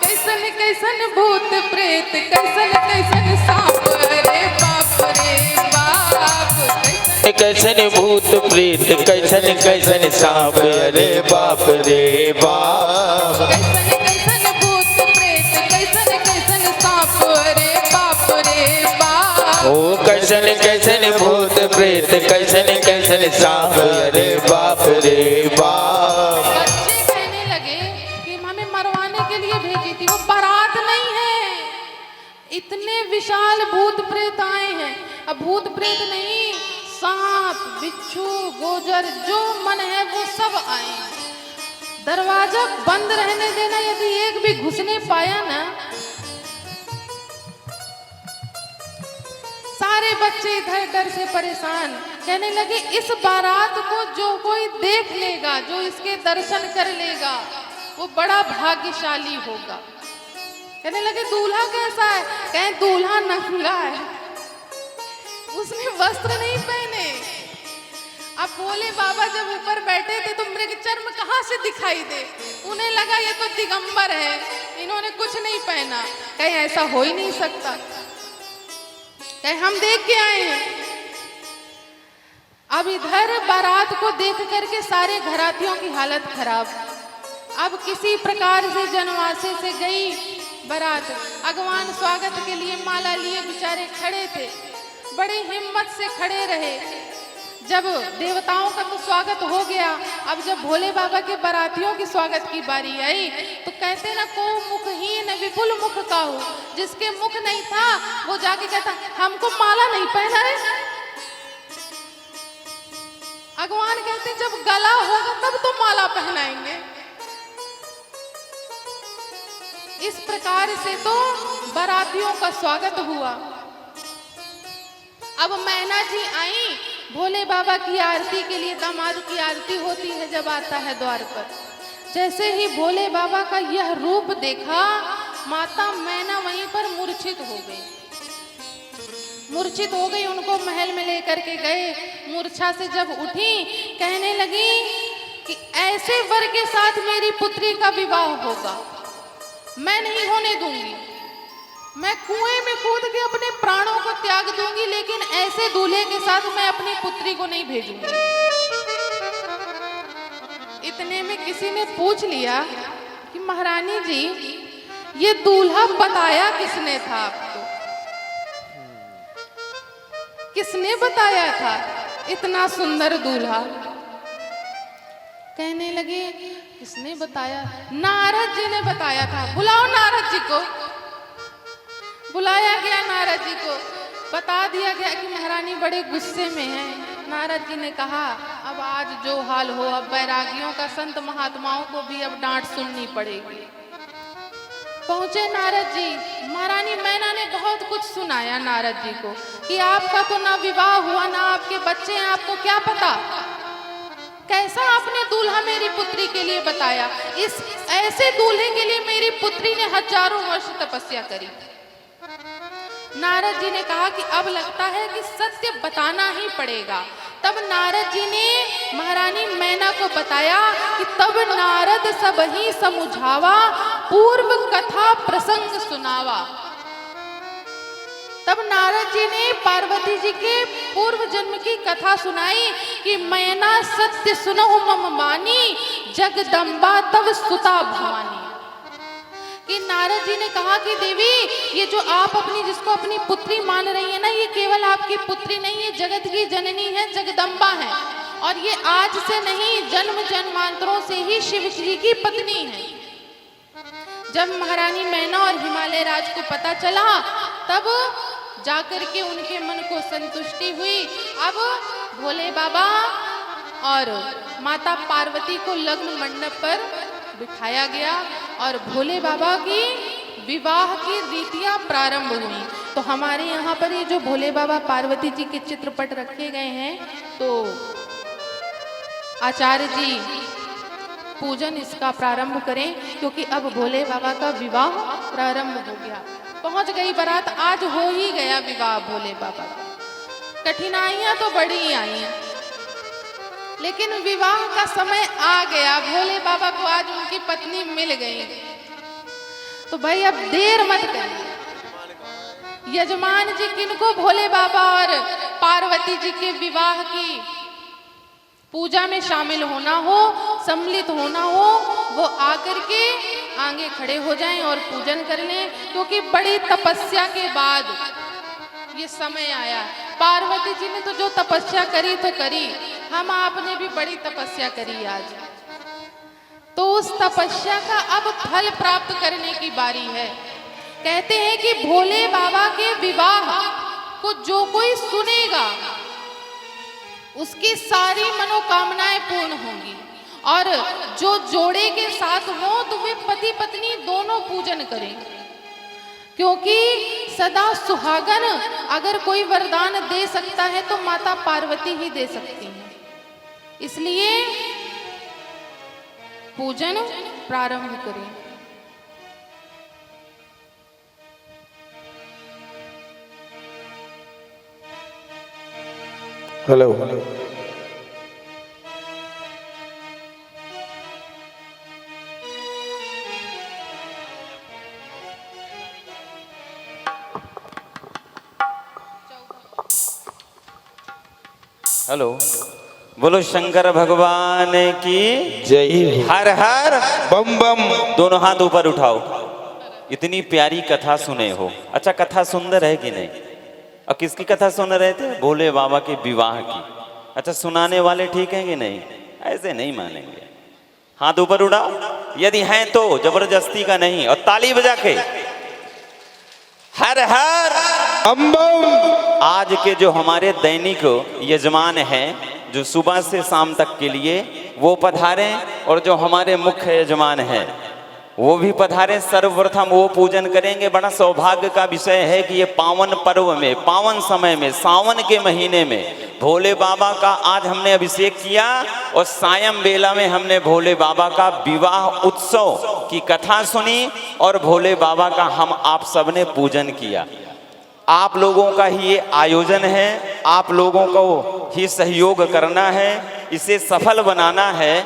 Speaker 1: कैसन कैसन भूत प्रेत, कैसन कैसन सांप, अरे बाप रे बाप,
Speaker 2: कैसन भूत प्रेत, कैसन कैसन सांप, अरे बाप रे बाप,
Speaker 1: कैसन कैसन भूत प्रेत, कैसन कैसन सांप, अरे बाप रे बाप,
Speaker 2: ओ कैसन कैसन भूत प्रेत, कैसन कैसन सांप, अरे बाप रे बाप।
Speaker 1: बच्चे कहने लगे कि हमें मरवाने के लिए भेजी थी, वो बारात नहीं है, इतने विशाल भूत प्रेत आए हैं। अब भूत प्रेत नहीं, सांप बिच्छू गोजर जो मन है वो सब आए हैं। दरवाजा बंद रहने देना, यदि एक भी घुसने पाया ना। सारे बच्चे इधर डर से परेशान, कहने लगे इस बारात को जो कोई देख लेगा, जो इसके दर्शन कर लेगा, वो बड़ा भाग्यशाली होगा। कहने लगे दूल्हा कैसा है? कहें दूल्हा नंगा है, उसने वस्त्र नहीं पहने। अब भोले बाबा जब ऊपर बैठे थे तो मृग चर्म कहाँ से दिखाई दे? उन्हें लगा ये तो दिगंबर है, इन्होंने कुछ नहीं पहना। कहीं ऐसा हो ही नहीं सकता, कहीं हम देख के आए हैं। अब इधर बारात को देख करके सारे घरातियों की हालत खराब। अब किसी प्रकार से जनवासे से गई बारात। अगवान स्वागत के लिए माला लिए बेचारे खड़े थे, बड़ी हिम्मत से खड़े रहे। जब देवताओं का तो स्वागत हो गया, अब जब भोले बाबा के बारातियों की स्वागत की बारी आई तो कहते ना, को मुखहीन विपुल मुख काहू, जिसके मुख नहीं था वो जाके कहता हमको माला नहीं पहना है। अगवान कहते जब गला होगा तब तो माला पहनाएंगे। इस प्रकार से तो बारातियों का स्वागत हुआ। अब मैना जी आई भोले बाबा की आरती के लिए। दामाद की आरती होती है जब आता है द्वार पर। जैसे ही भोले बाबा का यह रूप देखा, माता मैना वहीं पर मूर्छित हो गई। मूर्छित हो गई, उनको महल में लेकर के गए। मूर्छा से जब उठी, कहने लगी कि ऐसे वर के साथ मेरी पुत्री का विवाह होगा, मैं नहीं होने दूंगी। मैं कुएं में कूद के अपने प्राणों को त्याग दूंगी, लेकिन ऐसे दूल्हे के साथ मैं अपनी पुत्री को नहीं भेजूंगी। इतने में किसी ने पूछ लिया कि महारानी जी, ये दूल्हा बताया किसने था आपको? किसने बताया था इतना सुंदर दूल्हा? कहने लगे किसने बताया? नारद जी ने बताया था। बुलाओ नारद जी को। बुलाया गया नारद जी को, बता दिया गया कि महारानी बड़े गुस्से में हैं। नारद जी ने कहा अब आज जो हाल हो, अब बैरागियों का, संत महात्माओं को भी अब डांट सुननी पड़ेगी। पहुंचे नारद जी। महारानी मैना ने बहुत कुछ सुनाया नारद जी को कि आपका तो ना विवाह हुआ, ना आपके बच्चे हैं, आपको क्या पता? कैसा आपने दूल्हा मेरी पुत्री के लिए बताया? इस ऐसे दूल्हे के लिए मेरी पुत्री ने हजारों वर्ष तपस्या करी। नारद जी ने कहा कि अब लगता है कि सत्य बताना ही पड़ेगा। तब नारद जी ने महारानी मैना मैना को बताया कि तब नारद सब ही समुझावा, पूर्व कथा प्रसंग सुनावा। तब नारद जी ने पार्वती जी के पूर्व जन्म की कथा सुनाई कि मैना सत्य सुनहु मम मानी, जगदम्बा तव सुता भवानी। कि नारद जी ने कहा कि देवी, ये जो आप जिसको अपनी पुत्री मान रही है ना, ये केवल आपकी पुत्री नहीं है, जगत की जननी है, जगदम्बा है। और ये आज से नहीं, जन्म जन्मांतरों से ही शिव जी की पत्नी है। जब महारानी मैना और हिमालय राज को पता चला, तब जाकर के उनके मन को संतुष्टि हुई। अब भोले बाबा और माता पार्वती को लग्न मंडप पर बिठाया गया और भोले बाबा की विवाह की रीतियां प्रारंभ हुई। तो हमारे यहाँ पर ये जो भोले बाबा पार्वती जी के चित्रपट रखे गए हैं, तो आचार्य जी पूजन इसका प्रारंभ करें, क्योंकि अब भोले बाबा का विवाह प्रारंभ हो गया। पहुंच गई बारात, आज हो ही गया विवाह भोले बाबा का। कठिनाइयां तो बड़ी आई हैं, लेकिन विवाह का समय आ गया। भोले बाबा को आज उनकी पत्नी मिल गई। तो भाई अब देर मत करिए। यजमान जी किनको भोले बाबा और पार्वती जी के विवाह की पूजा में शामिल होना हो, सम्मिलित होना हो, वो आकर के आगे खड़े हो जाएं और पूजन कर लें, क्योंकि बड़ी तपस्या के बाद ये समय आया। पार्वती जी ने तो जो तपस्या करी तो करी, हम आपने भी बड़ी तपस्या करी आज। तो उस तपस्या का अब फल प्राप्त करने की बारी है। कहते हैं कि भोले बाबा के विवाह को जो कोई सुनेगा, उसकी सारी मनोकामनाएं पूर्ण होंगी। और जो जोड़े के साथ हो, तो वे पति पत्नी दोनों पूजन करें, क्योंकि सदा सुहागन अगर कोई वरदान दे सकता है तो माता पार्वती ही दे सकती हैं। इसलिए पूजन प्रारंभ करें।
Speaker 2: हेलो।
Speaker 4: हेलो, बोलो शंकर भगवान की
Speaker 2: जय।
Speaker 4: हर हर
Speaker 2: बम बम।
Speaker 4: दोनों हाथ ऊपर उठाओ। इतनी प्यारी कथा सुने हो। अच्छा, कथा सुंदर है कि नहीं? और किसकी कथा सुन रहे थे? भोले बाबा के विवाह की। अच्छा, सुनाने वाले ठीक हैं कि नहीं? ऐसे नहीं मानेंगे। हाथ ऊपर उठाओ यदि हैं तो, जबरदस्ती का नहीं। और ताली बजा के हर हर
Speaker 2: बम बम।
Speaker 4: आज के जो हमारे दैनिक यजमान हैं, जो सुबह से शाम तक के लिए वो पधारें, और जो हमारे मुख्य यजमान हैं वो भी पधारें। सर्वप्रथम वो पूजन करेंगे। बड़ा सौभाग्य का विषय है कि ये पावन पर्व में, पावन समय में, सावन के महीने में भोले बाबा का आज हमने अभिषेक किया, और सायं बेला में हमने भोले बाबा का विवाह उत्सव की कथा सुनी, और भोले बाबा का हम आप सबने पूजन किया। आप लोगों का ही ये आयोजन है, आप लोगों को ही सहयोग करना है, इसे सफल बनाना है।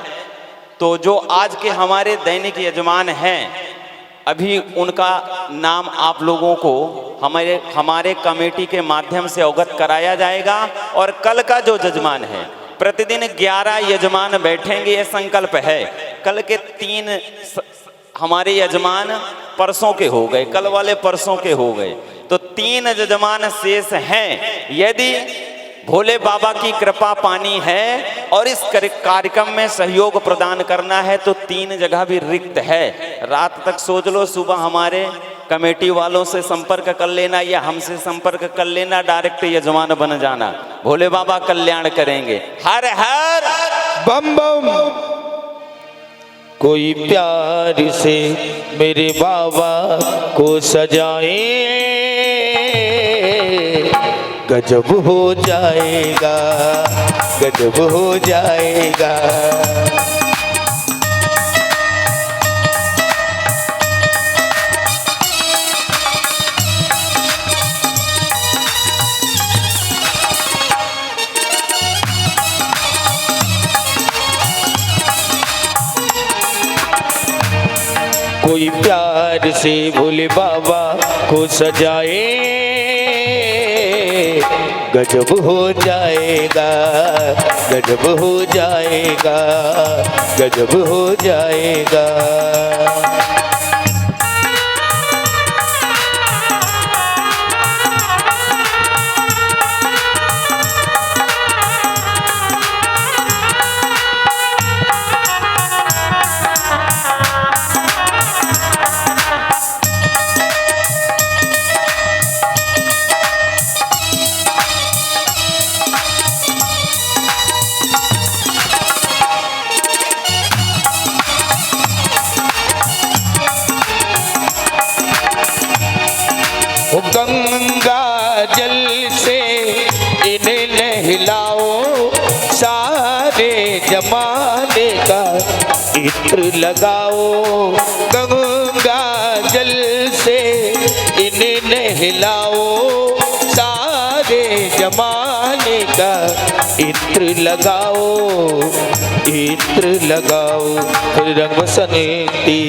Speaker 4: तो जो आज के हमारे दैनिक यजमान हैं, अभी उनका नाम आप लोगों को हमारे कमेटी के माध्यम से अवगत कराया जाएगा। और कल का जो यजमान है, प्रतिदिन 11 यजमान बैठेंगे, ये संकल्प है। कल के 3 हमारे यजमान परसों के हो गए, कल वाले परसों के हो गए, तो 3 यजमान शेष हैं। यदि भोले बाबा की कृपा पानी है और इस कार्यक्रम में सहयोग प्रदान करना है, तो 3 जगह भी रिक्त है। रात तक सोच लो, सुबह हमारे कमेटी वालों से संपर्क कर लेना या हमसे संपर्क कर लेना, डायरेक्ट यजमान बन जाना। भोले बाबा कल्याण करेंगे। हर हर
Speaker 2: बम बम। कोई प्यार से मेरे बाबा को सजाए, गजब हो जाएगा, गजब हो जाएगा। कोई प्यार से भोले बाबा को सजाए, गजब हो जाएगा, गजब हो जाएगा, गजब हो जाएगा। गंगा जल से इन्हें नहलाओ, सारे जमाने का इत्र लगाओ। गंगा जल से इन्हें नहलाओ, सारे जमाने का इत्र लगाओ, इत्र लगाओ। रंग बसंती,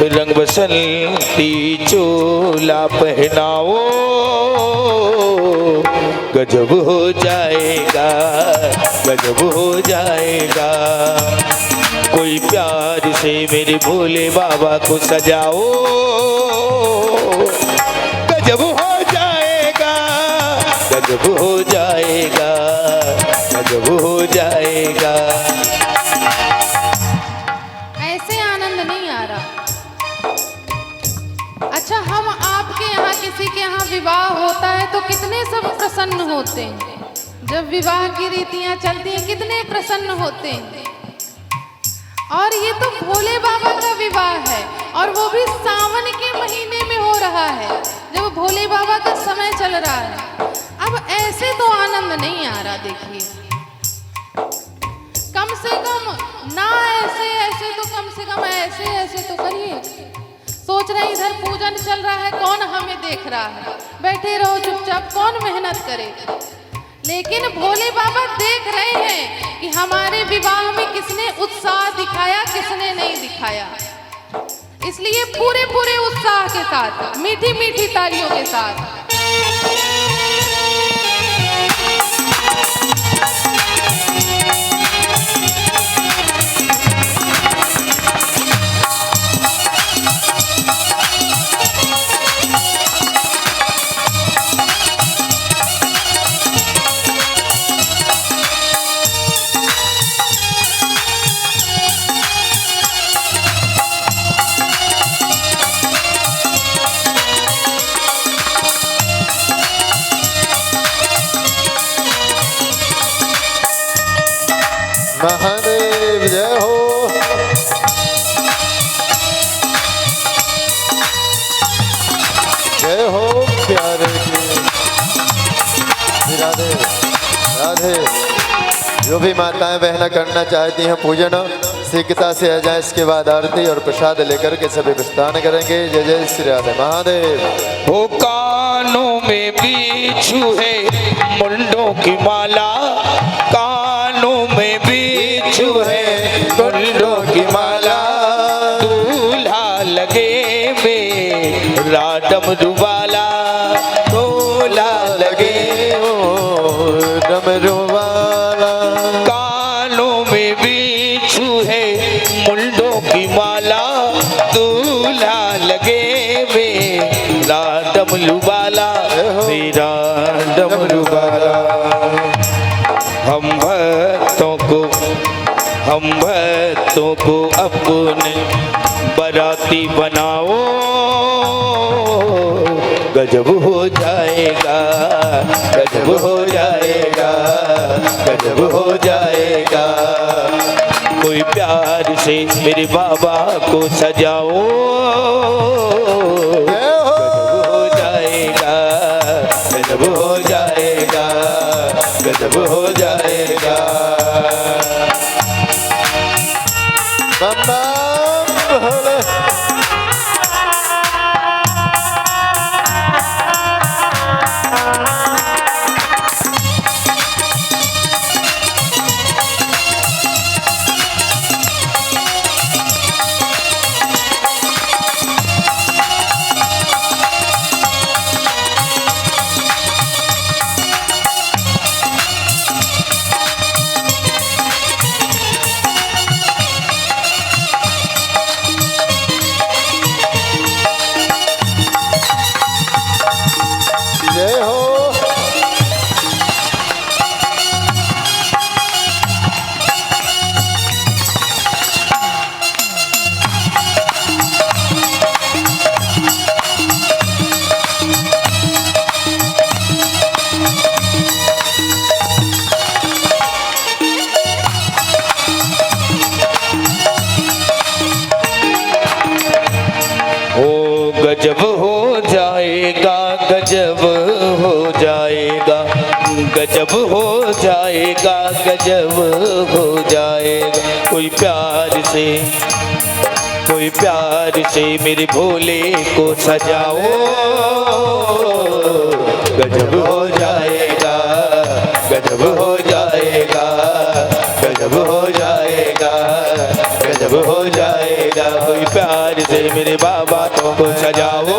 Speaker 2: रंग बसंती चोला पहनाओ, गजब हो जाएगा, गजब हो जाएगा। कोई प्यार से मेरे भोले बाबा को सजाओ, गजब हो जाएगा, गजब हो जाएगा, गजब हो जाएगा।
Speaker 1: ऐसे आनंद नहीं आ रहा। अच्छा, हम आपके यहाँ किसी के यहाँ विवाह होता है तो कितने सब प्रसन्न होते हैं। जब विवाह की रीतियां चलती हैं कितने प्रसन्न होते हैं। और ये तो भोले बाबा का विवाह है, और वो भी सावन के महीने में हो रहा है, जब भोले बाबा का समय चल रहा है। अब ऐसे तो आनंद नहीं आ रहा। देखिए, कम से कम ना ऐसे ऐसे तो कम से कम ऐसे ऐसे तो करिए। सोच रहे इधर पूजन चल रहा है, कौन हमें देख रहा है, बैठे रहो चुपचाप, कौन मेहनत करे। लेकिन भोले बाबा देख रहे हैं कि हमारे विवाह में किसने उत्साह दिखाया, किसने नहीं दिखाया। इसलिए पूरे पूरे उत्साह के साथ, मीठी मीठी तालियों के साथ
Speaker 3: महादेव जय हो। जय हो प्यारे की राधे राधे। जो भी माताएं बहना करना चाहती हैं पूजन, शीघ्रता से आ जाए। इसके बाद आरती और प्रसाद लेकर के सभी प्रस्थान करेंगे। जय जय श्री राधे महादेव।
Speaker 2: हो कानों में बिच्छू है, मुंडों की माला, कानों में बिच्छू है, मुंडों की माला। दूल्हा लगे मेरा डमरू वाला, दूल्हा लगे
Speaker 3: डमरू वाला।
Speaker 2: कानों में बिच्छू है, मुंडों की माला, दूल्हा लगे मेरा डमरू वाला, मेरा डमरू वाला। हम भक्तों को अपने बराती बनाओ, गजब हो जाएगा, गजब हो जाएगा, गजब हो जाएगा। कोई प्यार से मेरे बाबा को सजाओ, गजब हो जाएगा, गजब हो जाएगा, गजब हो जाएगा।
Speaker 3: बम बम भोले।
Speaker 2: जाएगा, गजब हो जाएगा। कोई प्यार से मेरे भोले को सजाओ, गजब हो जाएगा, गजब हो जाएगा, गजब हो जाएगा, गजब हो जाएगा। कोई प्यार से मेरे बाबा को सजाओ,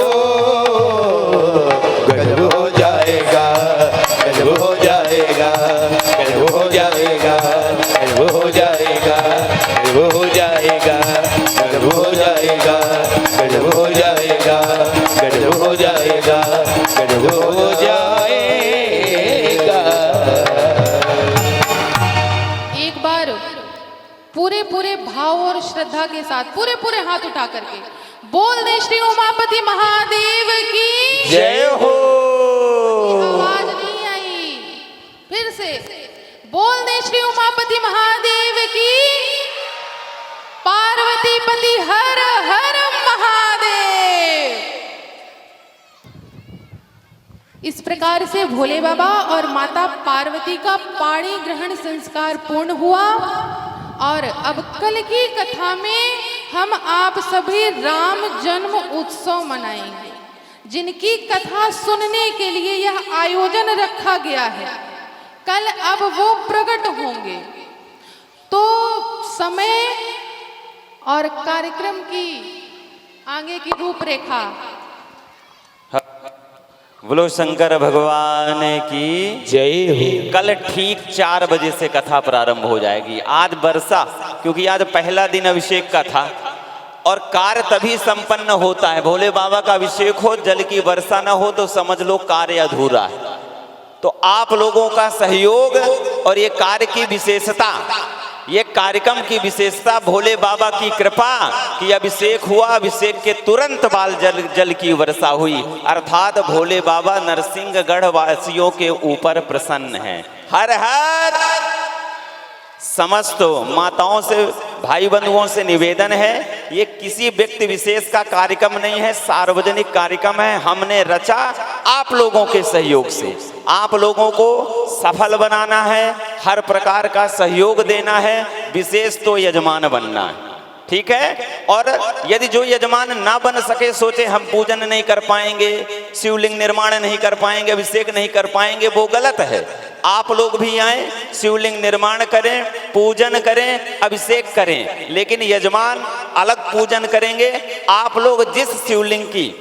Speaker 2: गजब हो जाएगा, गजब हो जाएगा, गजब हो जाएगा, गजब हो जाएगा, गजब हो जाएगा, गजब हो जाएगा, गजब हो जाएगा, गजब हो जाएगा, गजब हो जाएगा।
Speaker 1: एक बार पूरे भाव और श्रद्धा के साथ पूरे हाथ उठा करके बोल दे श्री उमापति महादेव की
Speaker 2: जय हो।
Speaker 1: आवाज नहीं आई, फिर से बोल दे श्री उमापति महादेव की। पार्वती पति हर हर महादेव। इस प्रकार से भोले बाबा और माता पार्वती का पाणी ग्रहण संस्कार पूर्ण हुआ। और अब कल की कथा में हम आप सभी राम जन्म उत्सव मनाएंगे, जिनकी कथा सुनने के लिए यह आयोजन रखा गया है। कल अब वो प्रकट होंगे, तो समय और कार्यक्रम की आगे की रूपरेखा।
Speaker 4: बोलो शंकर भगवान की
Speaker 2: जय हो।
Speaker 4: कल ठीक 4 बजे से कथा प्रारंभ हो जाएगी। आज वर्षा, क्योंकि आज पहला दिन अभिषेक का था और कार्य तभी संपन्न होता है। भोले बाबा का अभिषेक हो, जल की वर्षा न हो तो समझ लो कार्य अधूरा है। तो आप लोगों का सहयोग और ये कार्य की विशेषता, ये कार्यक्रम की विशेषता, भोले बाबा की कृपा कि अभिषेक हुआ, अभिषेक के तुरंत बाद जल की वर्षा हुई। अर्थात भोले बाबा नरसिंहगढ़ वासियों के ऊपर प्रसन्न हैं। हर हर। समस्त माताओं से, भाई बंधुओं से निवेदन है, ये किसी व्यक्ति विशेष का कार्यक्रम नहीं है, सार्वजनिक कार्यक्रम है। हमने रचा आप लोगों के सहयोग से। आप लोगों को सफल बनाना है, हर प्रकार का सहयोग देना है, विशेष तो यजमान बनना है। ठीक है। और यदि जो यजमान ना बन सके, सोचे हम पूजन नहीं कर पाएंगे, शिवलिंग निर्माण नहीं कर पाएंगे, अभिषेक नहीं कर पाएंगे, वो गलत है। आप लोग भी आए, शिवलिंग निर्माण करें, पूजन करें, अभिषेक करें, लेकिन यजमान अलग पूजन करेंगे। आप लोग जिस शिवलिंग की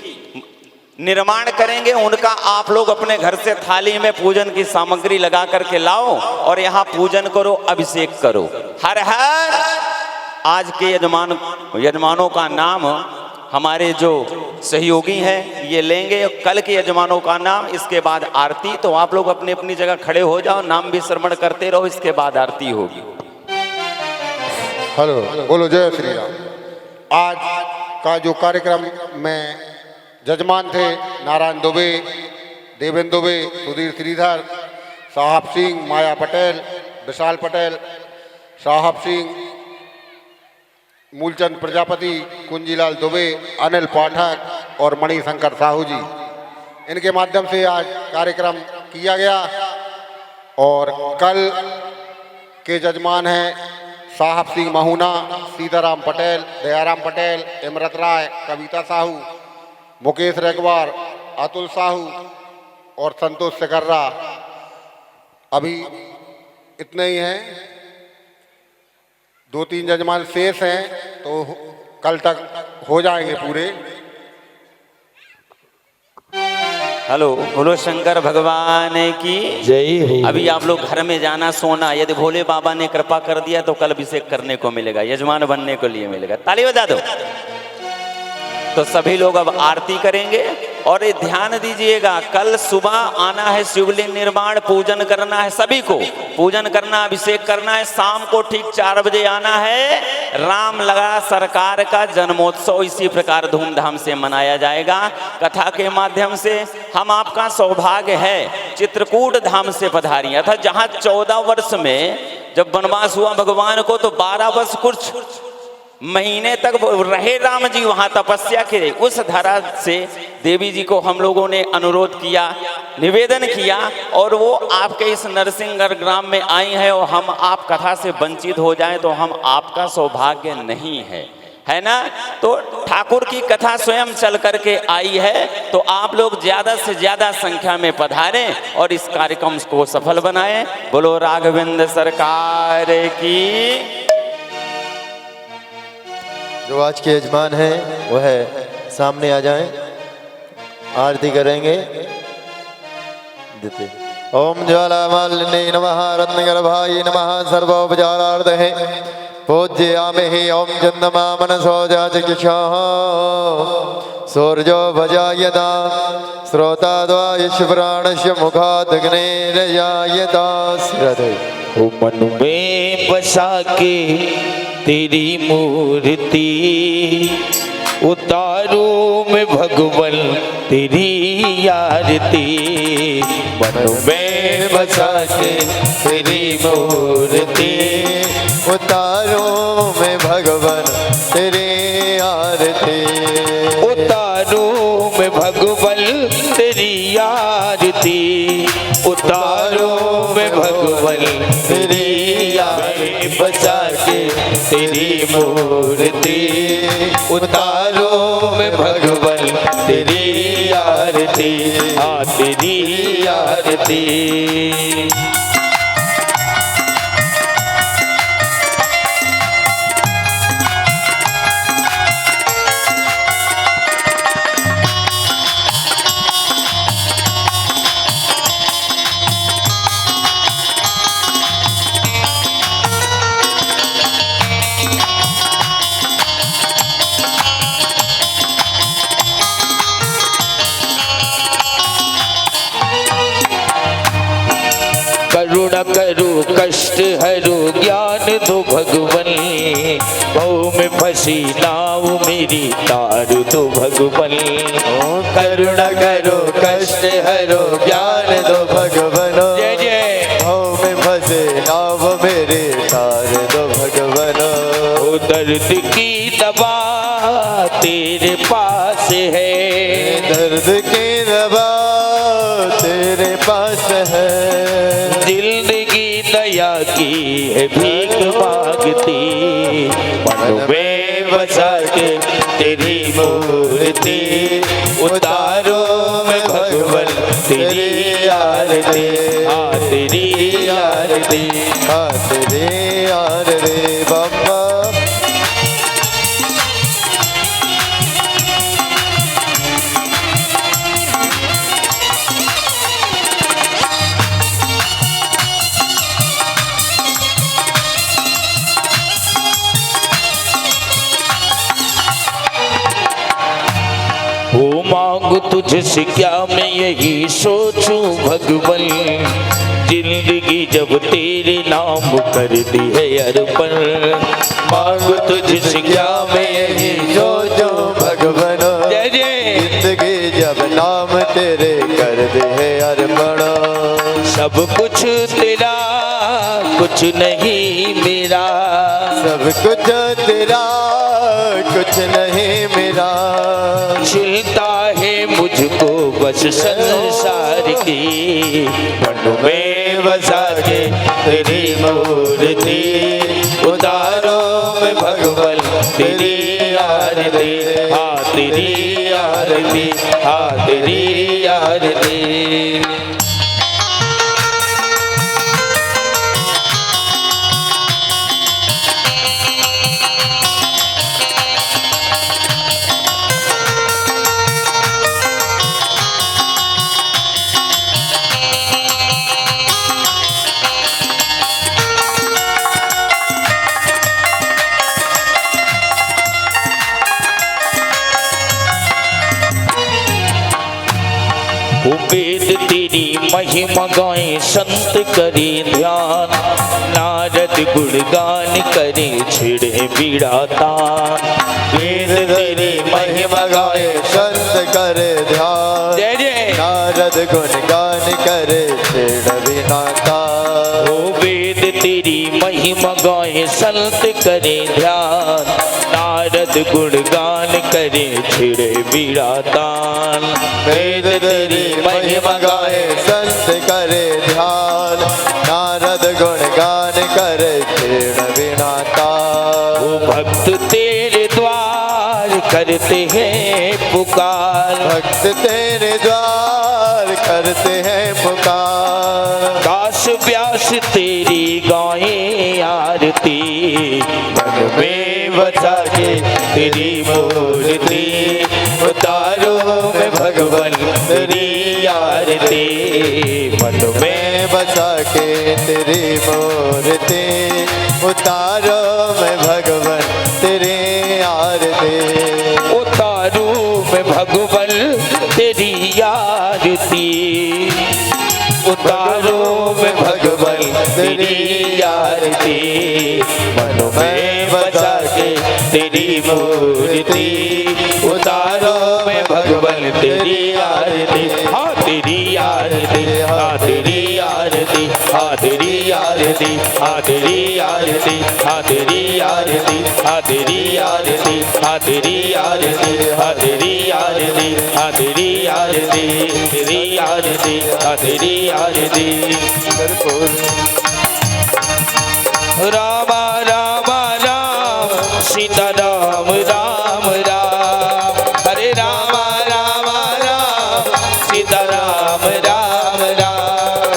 Speaker 4: निर्माण करेंगे, उनका आप लोग अपने घर से थाली में पूजन की सामग्री लगा करके लाओ और यहाँ पूजन करो, अभिषेक करो। हर हर। आज के यजमानों का नाम हमारे जो सहयोगी हैं ये लेंगे, कल के यजमानों का नाम, इसके बाद आरती। तो आप लोग अपनी अपनी जगह खड़े हो जाओ, नाम भी श्रवण करते रहो, इसके बाद आरती होगी।
Speaker 5: हेलो, बोलो जय श्री राम। आज का जो कार्यक्रम में जजमान थे नारायण दुबे, देवेंद्र दुबे, सुधीर श्रीधर, साहब सिंह, माया पटेल, विशाल पटेल, साहब सिंह, मूलचंद प्रजापति, कुंजीलाल दुबे, अनिल पाठक और मणिशंकर साहू जी, इनके माध्यम से आज कार्यक्रम किया गया। और कल के जजमान हैं साहब सिंह महुना, सीताराम पटेल, दयाराम पटेल, इमरत राय, कविता साहू, मुकेश रेगवार, अतुल साहू और संतोष सकर्रा। अभी इतने ही हैं, 2-3 जजमान शेष हैं, तो कल तक हो जाएंगे पूरे।
Speaker 4: हेलो, बोलो शंकर भगवान की
Speaker 2: जय हो।
Speaker 4: अभी आप लोग घर में जाना, सोना। यदि भोले बाबा ने कृपा कर दिया तो कल अभिषेक करने को मिलेगा, यजमान बनने के लिए मिलेगा। ताली बजा दो। तो सभी लोग अब आरती करेंगे और ये ध्यान दीजिएगा, कल सुबह आना है, शिवलिंग निर्माण पूजन करना है, सभी को पूजन करना, अभिषेक करना है। शाम को ठीक 4 बजे आना है। राम लगा सरकार का जन्मोत्सव इसी प्रकार धूमधाम से मनाया जाएगा। कथा के माध्यम से हम आपका सौभाग्य है चित्रकूट धाम से पधारी, अर्थात जहाँ 14 वर्ष में जब वनवास हुआ भगवान को, तो 12 वर्ष कुछ महीने तक वो रहे राम जी वहाँ तपस्या के। उस धरा से देवी जी को हम लोगों ने अनुरोध किया, निवेदन किया, और वो आपके इस नरसिंहगढ़ ग्राम में आई है और हम आप कथा से वंचित हो जाएं तो हम आपका सौभाग्य नहीं है ना। तो ठाकुर की कथा स्वयं चल करके आई है, तो आप लोग ज़्यादा से ज़्यादा संख्या में पधारें और इस कार्यक्रम को सफल बनाएं। बोलो राघवेंद्र सरकार की।
Speaker 3: जो आज के यजमान हैं वो है सामने आ जाएं, आरती करेंगे। देते ओम ज्वालामालिनी नमः रत्नगर्भाय नमः सर्वोपचारार्थे पूज्यामि ओम चंद्रमा मनसो जाचक्षुः सूर्यो भजायता श्रोताद्वायुष्य प्राणस्य मुखात् अग्निर्जायता।
Speaker 2: ओ मन में बसा के तेरी मूर्ति उतारू में भगवन तेरी आरती। मन में बसा के तेरी मूर्ति
Speaker 3: उतारो में भगवन तेरी आरती।
Speaker 2: उतारू में भगवन तेरी आरती। उतारू में भगवन तेरी आरती। बचा के तेरी मूर्ति उतारो में भगवन तेरी आरती। हाँ तेरी आरती। करुणा करो कष्ट हरो ज्ञान दो भगवन। भव में फंसी नाव मेरी तार दो भगवन।
Speaker 3: करुणा करो कष्ट हरो ज्ञान दो भगवन।
Speaker 2: जय जय।
Speaker 3: भव में फंसे नाव मेरे तार दो भगवन।
Speaker 2: ओ दर्द की दवा तेरे पास है।
Speaker 3: दर्द की दवा तेरे पास है।
Speaker 2: जिंदगी दया की है भीख मांगती। मन में बसा के तेरी मूर्ति उतारो में भगवन तेरी आरती। हाँ तेरी आरती।
Speaker 3: हाँ तेरी आरती बाबा।
Speaker 2: वो मांगू तुझसे क्या मैं यही सोचूं भगवन। जिंदगी जब तेरे नाम कर दी है अर्पण। मांगू तुझसे क्या मैं यही सोचूं भगवन। जय जय।
Speaker 3: जिंदगी जब नाम तेरे कर दे है अर्पण।
Speaker 2: सब कुछ तेरा कुछ नहीं मेरा।
Speaker 3: सब कुछ तेरा कुछ नहीं मेरा।
Speaker 2: चिंता है मुझको बस संसार की। मन में बसा के तेरी मूर्ति उतारो में भगवन तेरी आरती। हाँ तेरी आरती। हाँ तेरी आरती। वेद तेरी महिमा गाए संत करे ध्यान। नारद गुणगान करे छिड़े बीड़ा तान।
Speaker 3: वेद तेरी महिमा गाए संत करे ध्यान।
Speaker 2: जय जय।
Speaker 3: नारद गुणगान करे छेड़ बिना तान।
Speaker 2: ओ वेद तेरी महिमा गाए संत करे ध्यान, नारद गुणगान करे छिड़े बीड़ा तान।
Speaker 3: वेद तेरी महिमा गाए संत करे ध्यान, नारद गुणगान करे छेड़ बिना तान।
Speaker 2: वो भक्त तेरे द्वार करते हैं पुकार,
Speaker 3: भक्त तेरे द्वार करते हैं पुकार।
Speaker 2: काश व्यास तेरी गाए आरती, मन में बसा के तेरी मूर्ति, उतारो में भगवान तेरी आरती, मन में
Speaker 3: बचा के तेरी मूर्ति, उतारो मैं भगवान तेरे आरती।
Speaker 2: उतारू में भगवान तेरी आरती, उतारो में भगवान तेरी आरती, मन में बचा के तेरी मूर्ति, उतारो में भगवान तेरी आरती। हाँ तेरी आरती, हाँ तेरी आरती, हाँ तेरी आरती, हाँ तेरी आरती, हाँ तेरी आरती, हाँ तेरी आरती, हाँ तेरी आरती, हाँ तेरी आरती, हाँ तेरी आरती, तेरी आरती, हाँ तेरी आरती। रामा रामा राम सीता राम राम राम, हरे रामा रामा राम सीता राम राम राम।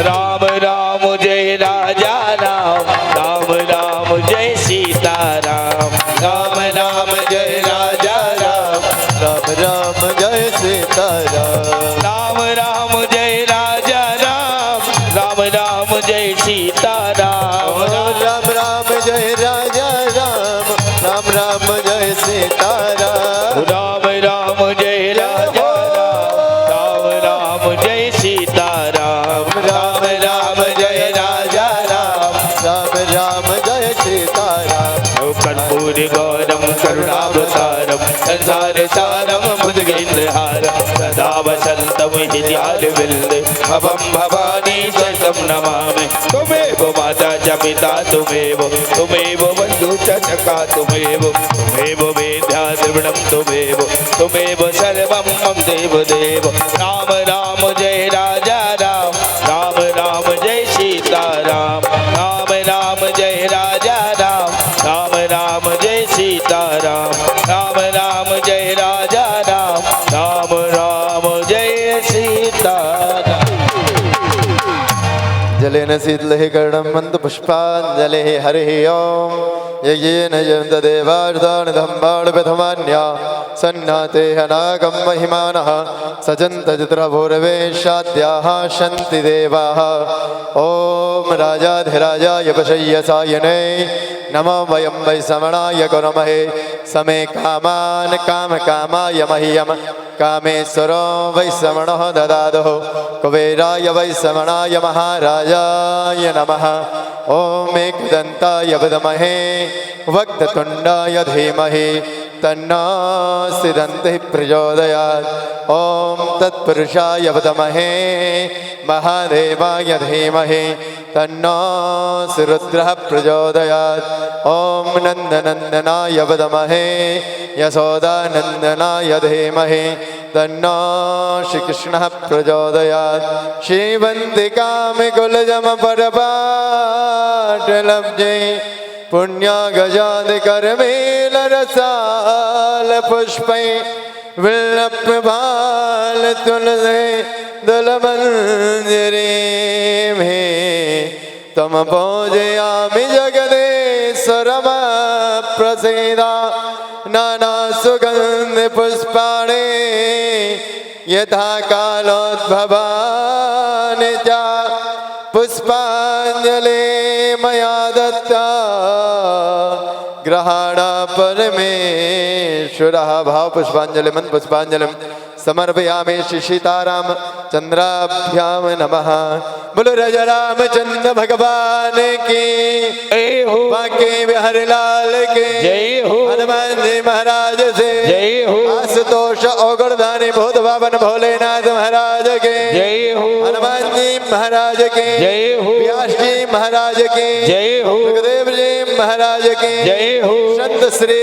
Speaker 2: राम राम जय राजा राम, राम राम जय सीता राम, राम राम जय राजा राम,
Speaker 3: राम राम जय सीता राम।
Speaker 2: राम राम जय राजा राम, राम राम जय सीता राम।
Speaker 3: राम राम जय राजा राम, राम राम जय सीता राम।
Speaker 2: राम राम जय राजा राम, राम राम जय सीता राम, राम राम जय राजा राम,
Speaker 3: राम राम जय सीता राम।
Speaker 2: कर्पूर गौरम करुणावतारम संसार सारम मुद्गेन्द्रहारम, सदा वसंतम हृदयारविंदे भवं भवानी शतम नमामि। तुमेव माता च पिता तुमेव, तुमेव बन्धु च सखा तुमेव, तुमेव वेद्या द्रविणं तुमेव, तुमेव सर्वं मम देव देव। राम राम जय राजा राम, राम राम जय सीता राम, राम राम जय राजा राम, राम राम जय सीता राम, राम राम जय राजा राम, राम राम जय सीता राम।
Speaker 3: जलेन शीतलहि कर्णं मन्दपुष्पाञ्जलिः हरिः ओम्। यज्ञेन जयन्तदेवार्धान् धम्माणप्रथमान्या सन्नाते हनागं महिमानः सचन्तचित्रभूर्वेशाद्याः सन्ति देवाः। ॐ राजाधिराजाय वशय्यसायने नमो वयं वै समणाय कुर्महे। समे कामान् कामकामाय मह्यं कामेश्वरो वै समणः ददातु। कुबेराय वै समणाय महाराजाय नमः। ॐ एकदन्ताय विद्महे वक्रतुण्डाय धीमहि तन्नो सिद्धिः प्रचोदयात्। ॐ तत्पुरुषाय विद्महे महादेवाय धीमहि तन्नो रुद्रः प्रचोदयात्। ॐ नन्दनन्दनाय विद्महे यशोदानन्दनाय धीमहि तन्नो श्रीकृष्णः प्रचोदयात्। श्रीवन्दिकामि कुलजम परपाटलब्जे पुण्यगजादिकरमेल रसाल पुष्पै विल्लप्रभाल तुलसे दलमञ्जरी मे तम पूजयामि जगदीश्वरम प्रसीदा। नाना सुगन्ध पुष्पाणि यथा कालोद्भवानि च पुष्पाञ्जलि मया दत्ता ग्रहाण परमेश्वरः। भाव पुष्पाञ्जलि मन पुष्पाञ्जलिं समर्पयामि श्री सीताराम चंद्राभ्याम नमः। बोलो राजा रामचंद्र भगवान की
Speaker 2: जय हो,
Speaker 3: बांके बिहारी लाल के
Speaker 2: जय हो,
Speaker 3: हनुमान जी महाराज से
Speaker 2: जय हो,
Speaker 3: आशुतोष औगड़धानी भूत बावन भोलेनाथ महाराज के
Speaker 2: जय हो।
Speaker 3: हनुमान जी महाराज के
Speaker 2: जय हो।
Speaker 3: व्यास जी महाराज के
Speaker 2: जय हो।
Speaker 3: सुखदेव जी महाराज के
Speaker 2: जय हो।
Speaker 3: संत श्री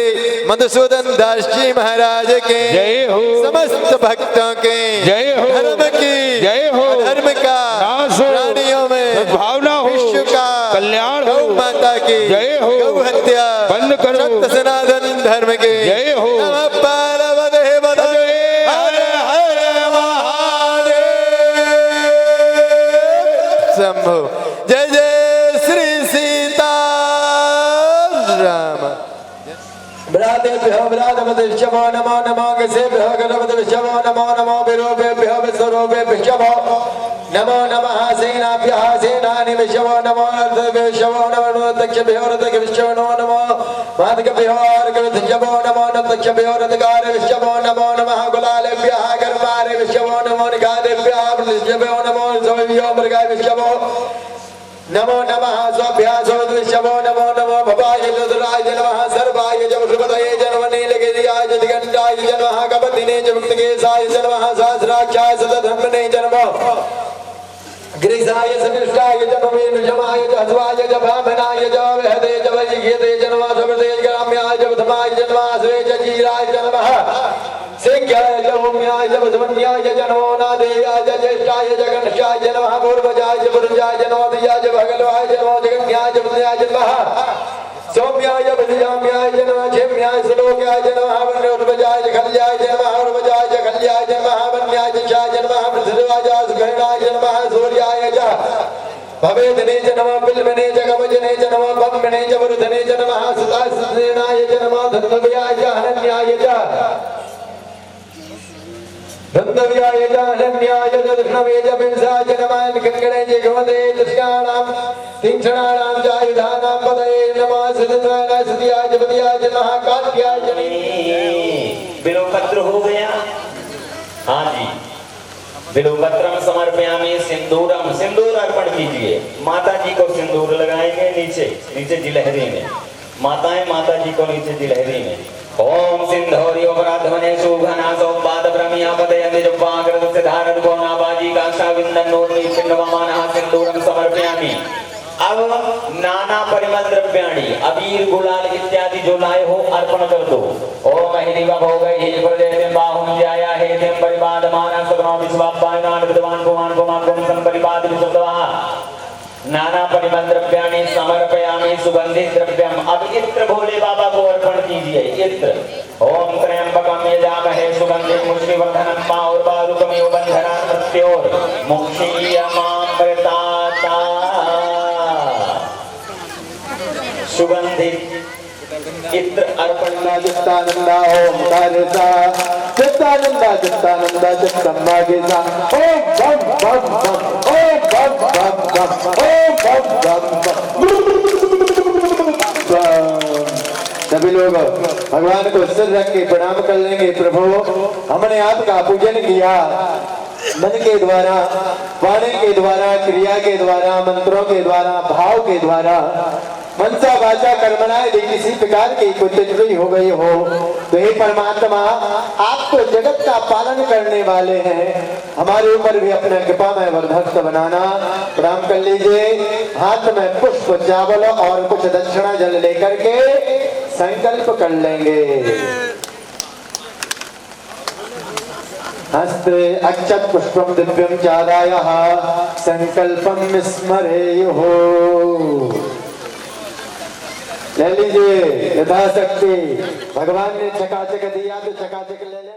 Speaker 3: मधुसूदन दास जी महाराज के
Speaker 2: जय हो।
Speaker 3: समस्त भक्तों के
Speaker 2: जय हो।
Speaker 3: धर्म की
Speaker 2: जय हो।
Speaker 3: धर्म का
Speaker 2: नाश हो।
Speaker 3: प्राणियों में
Speaker 2: सद्भावना हो।
Speaker 3: विश्व का
Speaker 2: कल्याण हो।
Speaker 3: गौ माता की
Speaker 2: जय हो।
Speaker 3: गौ हत्या
Speaker 2: बंद करो।
Speaker 3: सत्य सनातन धर्म के
Speaker 2: जय हो।
Speaker 3: नमः पार्वती पतये हर हर महादेव शंभो। जय जय श्री सीता राम। विश्वो नमो नमो गसेभ्यो गणपति विश्वो नमो नमो विरूपेभ्यो विश्वरूपेभ्यो नमो नमः सेनाभ्यः सेनानि विश्वो नमो विश्वो नमो दक्षभ्यो रथक विश्वो नमो मातकभ्यो अर्घविश्वो नमो दक्षभ्यो रथकार विश्वो नमो नमः गुलालेभ्यः गर्भारे विश्वो नमो निगादेभ्यः विश्वो नमो सभ्यो मृगाय विश्वो नमो नमः स्वाभ्यास विश्वो नमो नमो भवाय रुद्राय नमः सर्वाय जपदये जन्म नीलगिरियाय दिगंडाय नमः कपतिने मुक्तकेशाय नमः सहस्राक्षाय सतधर्मने नमः गिरिशाय सकृष्टाय नमः निजमाय हस्वाय भामनाय वहदे वैघ्यते नमः सबदे ग्राम्याय धमाय नमः श्रेय जीराय नमः सिंहाय ओम्याय वसवन्याय नमो नादेयाय ज्येष्ठाय जगन्नाथाय नमः पूर्वजाय पुरुषाय नमो दियाय भगवाय नमो जगन्याय पुण्याय नमः सौम्याय विद्याम्याय नमः क्षेम्याय श्लोकाय नमः वन्योर्वजाय खल्याय नमः उर्वजाय खल्याय नमः वन्याय चाय नमः पृथ्वीराज सुखनाय नमः सूर्याय च भवेदने च नमः बिल्वने च गमजने च नमः बम्मने च वरुधने च नमः सुतासनेनाय च नमः धन्वयाय च हनन्याय च धन्वयाय च हनन्याय च दक्षिणवे च विंसाय नमः गंगणे च गमदे दृष्टानां तीक्षणानां च आयुधानां पदये नमः सुदनाय सुदियाय च पदियाय च नमः कात्याय च
Speaker 4: बिलोपत्र हो गया। हाँ जी, बिलोपत्रम समर्पयामि सिंदूरम। सिंदूर अर्पण कीजिए। माता जी को सिंदूर लगाएंगे नीचे नीचे जिलहरी में। माताएं माता जी को नीचे जिलहरी में। ओम सिंधौरी अपराधमने शुभनासो पाद ब्रह्मिया पदयन्ति जुब्बाग्रत सिद्धारत गोनाबाजी कांसा विंदन नूर्नि चिन्नवमानः सिंदूरम समर्पयामि। अब नाना परिमल द्रव्याणि अबीर गुलाल इत्यादि जो लाए हो अर्पण कर दो। ओम महिरिवा भोगै हि प्रदेशं बाहुं ज्याया हेतिं परिपादमाना सगनो विश्वापायनान विद्वान कुमार कुमार गुण संपरिपाद विशुद्धवा नाना परिमल द्रव्याणि समर्पयामि सुगंधित द्रव्यम। अब इत्र भोले बाबा को अर्पण कीजिए। इत्र ओम त्र्यंबकम यजामहे सुगंधित मुष्टिवर्धनम माउर्वारुकमिव बंधनान् मृत्योर मुक्षीयमामृताता। सुगंधित इत्र अर्पण
Speaker 3: चित्तानंदा ओम कारसा चित्तानंदा चित्तानंदा चित्तम्मा गेसा ओम बम बम बम ओम बम बम बम ओम बम बम बम। सभी लोग भगवान को सिर रख के प्रणाम कर लेंगे। प्रभु, हमने आपका पूजन किया मन के द्वारा, वाणी के द्वारा, क्रिया के द्वारा, मंत्रों के द्वारा, भाव के द्वारा, मनसा वाचा कर्मणा यदि किसी प्रकार की कुछ त्रुटि हो गई हो तो हे परमात्मा, आप तो जगत का पालन करने वाले हैं, हमारे ऊपर भी अपना कृपा में वरभक्त बनाना। प्रणाम कर लीजिए। हाथ में पुष्प चावल और कुछ दक्षिणा जल लेकर के संकल्प कर लेंगे। हस्ते अक्षत पुष्पम दिव्यम चादायः संकल्पम स्मरेयुः। ले लीजिए यथाशक्ति। भगवान ने चकाचक दिया तो चकाचक ले ले।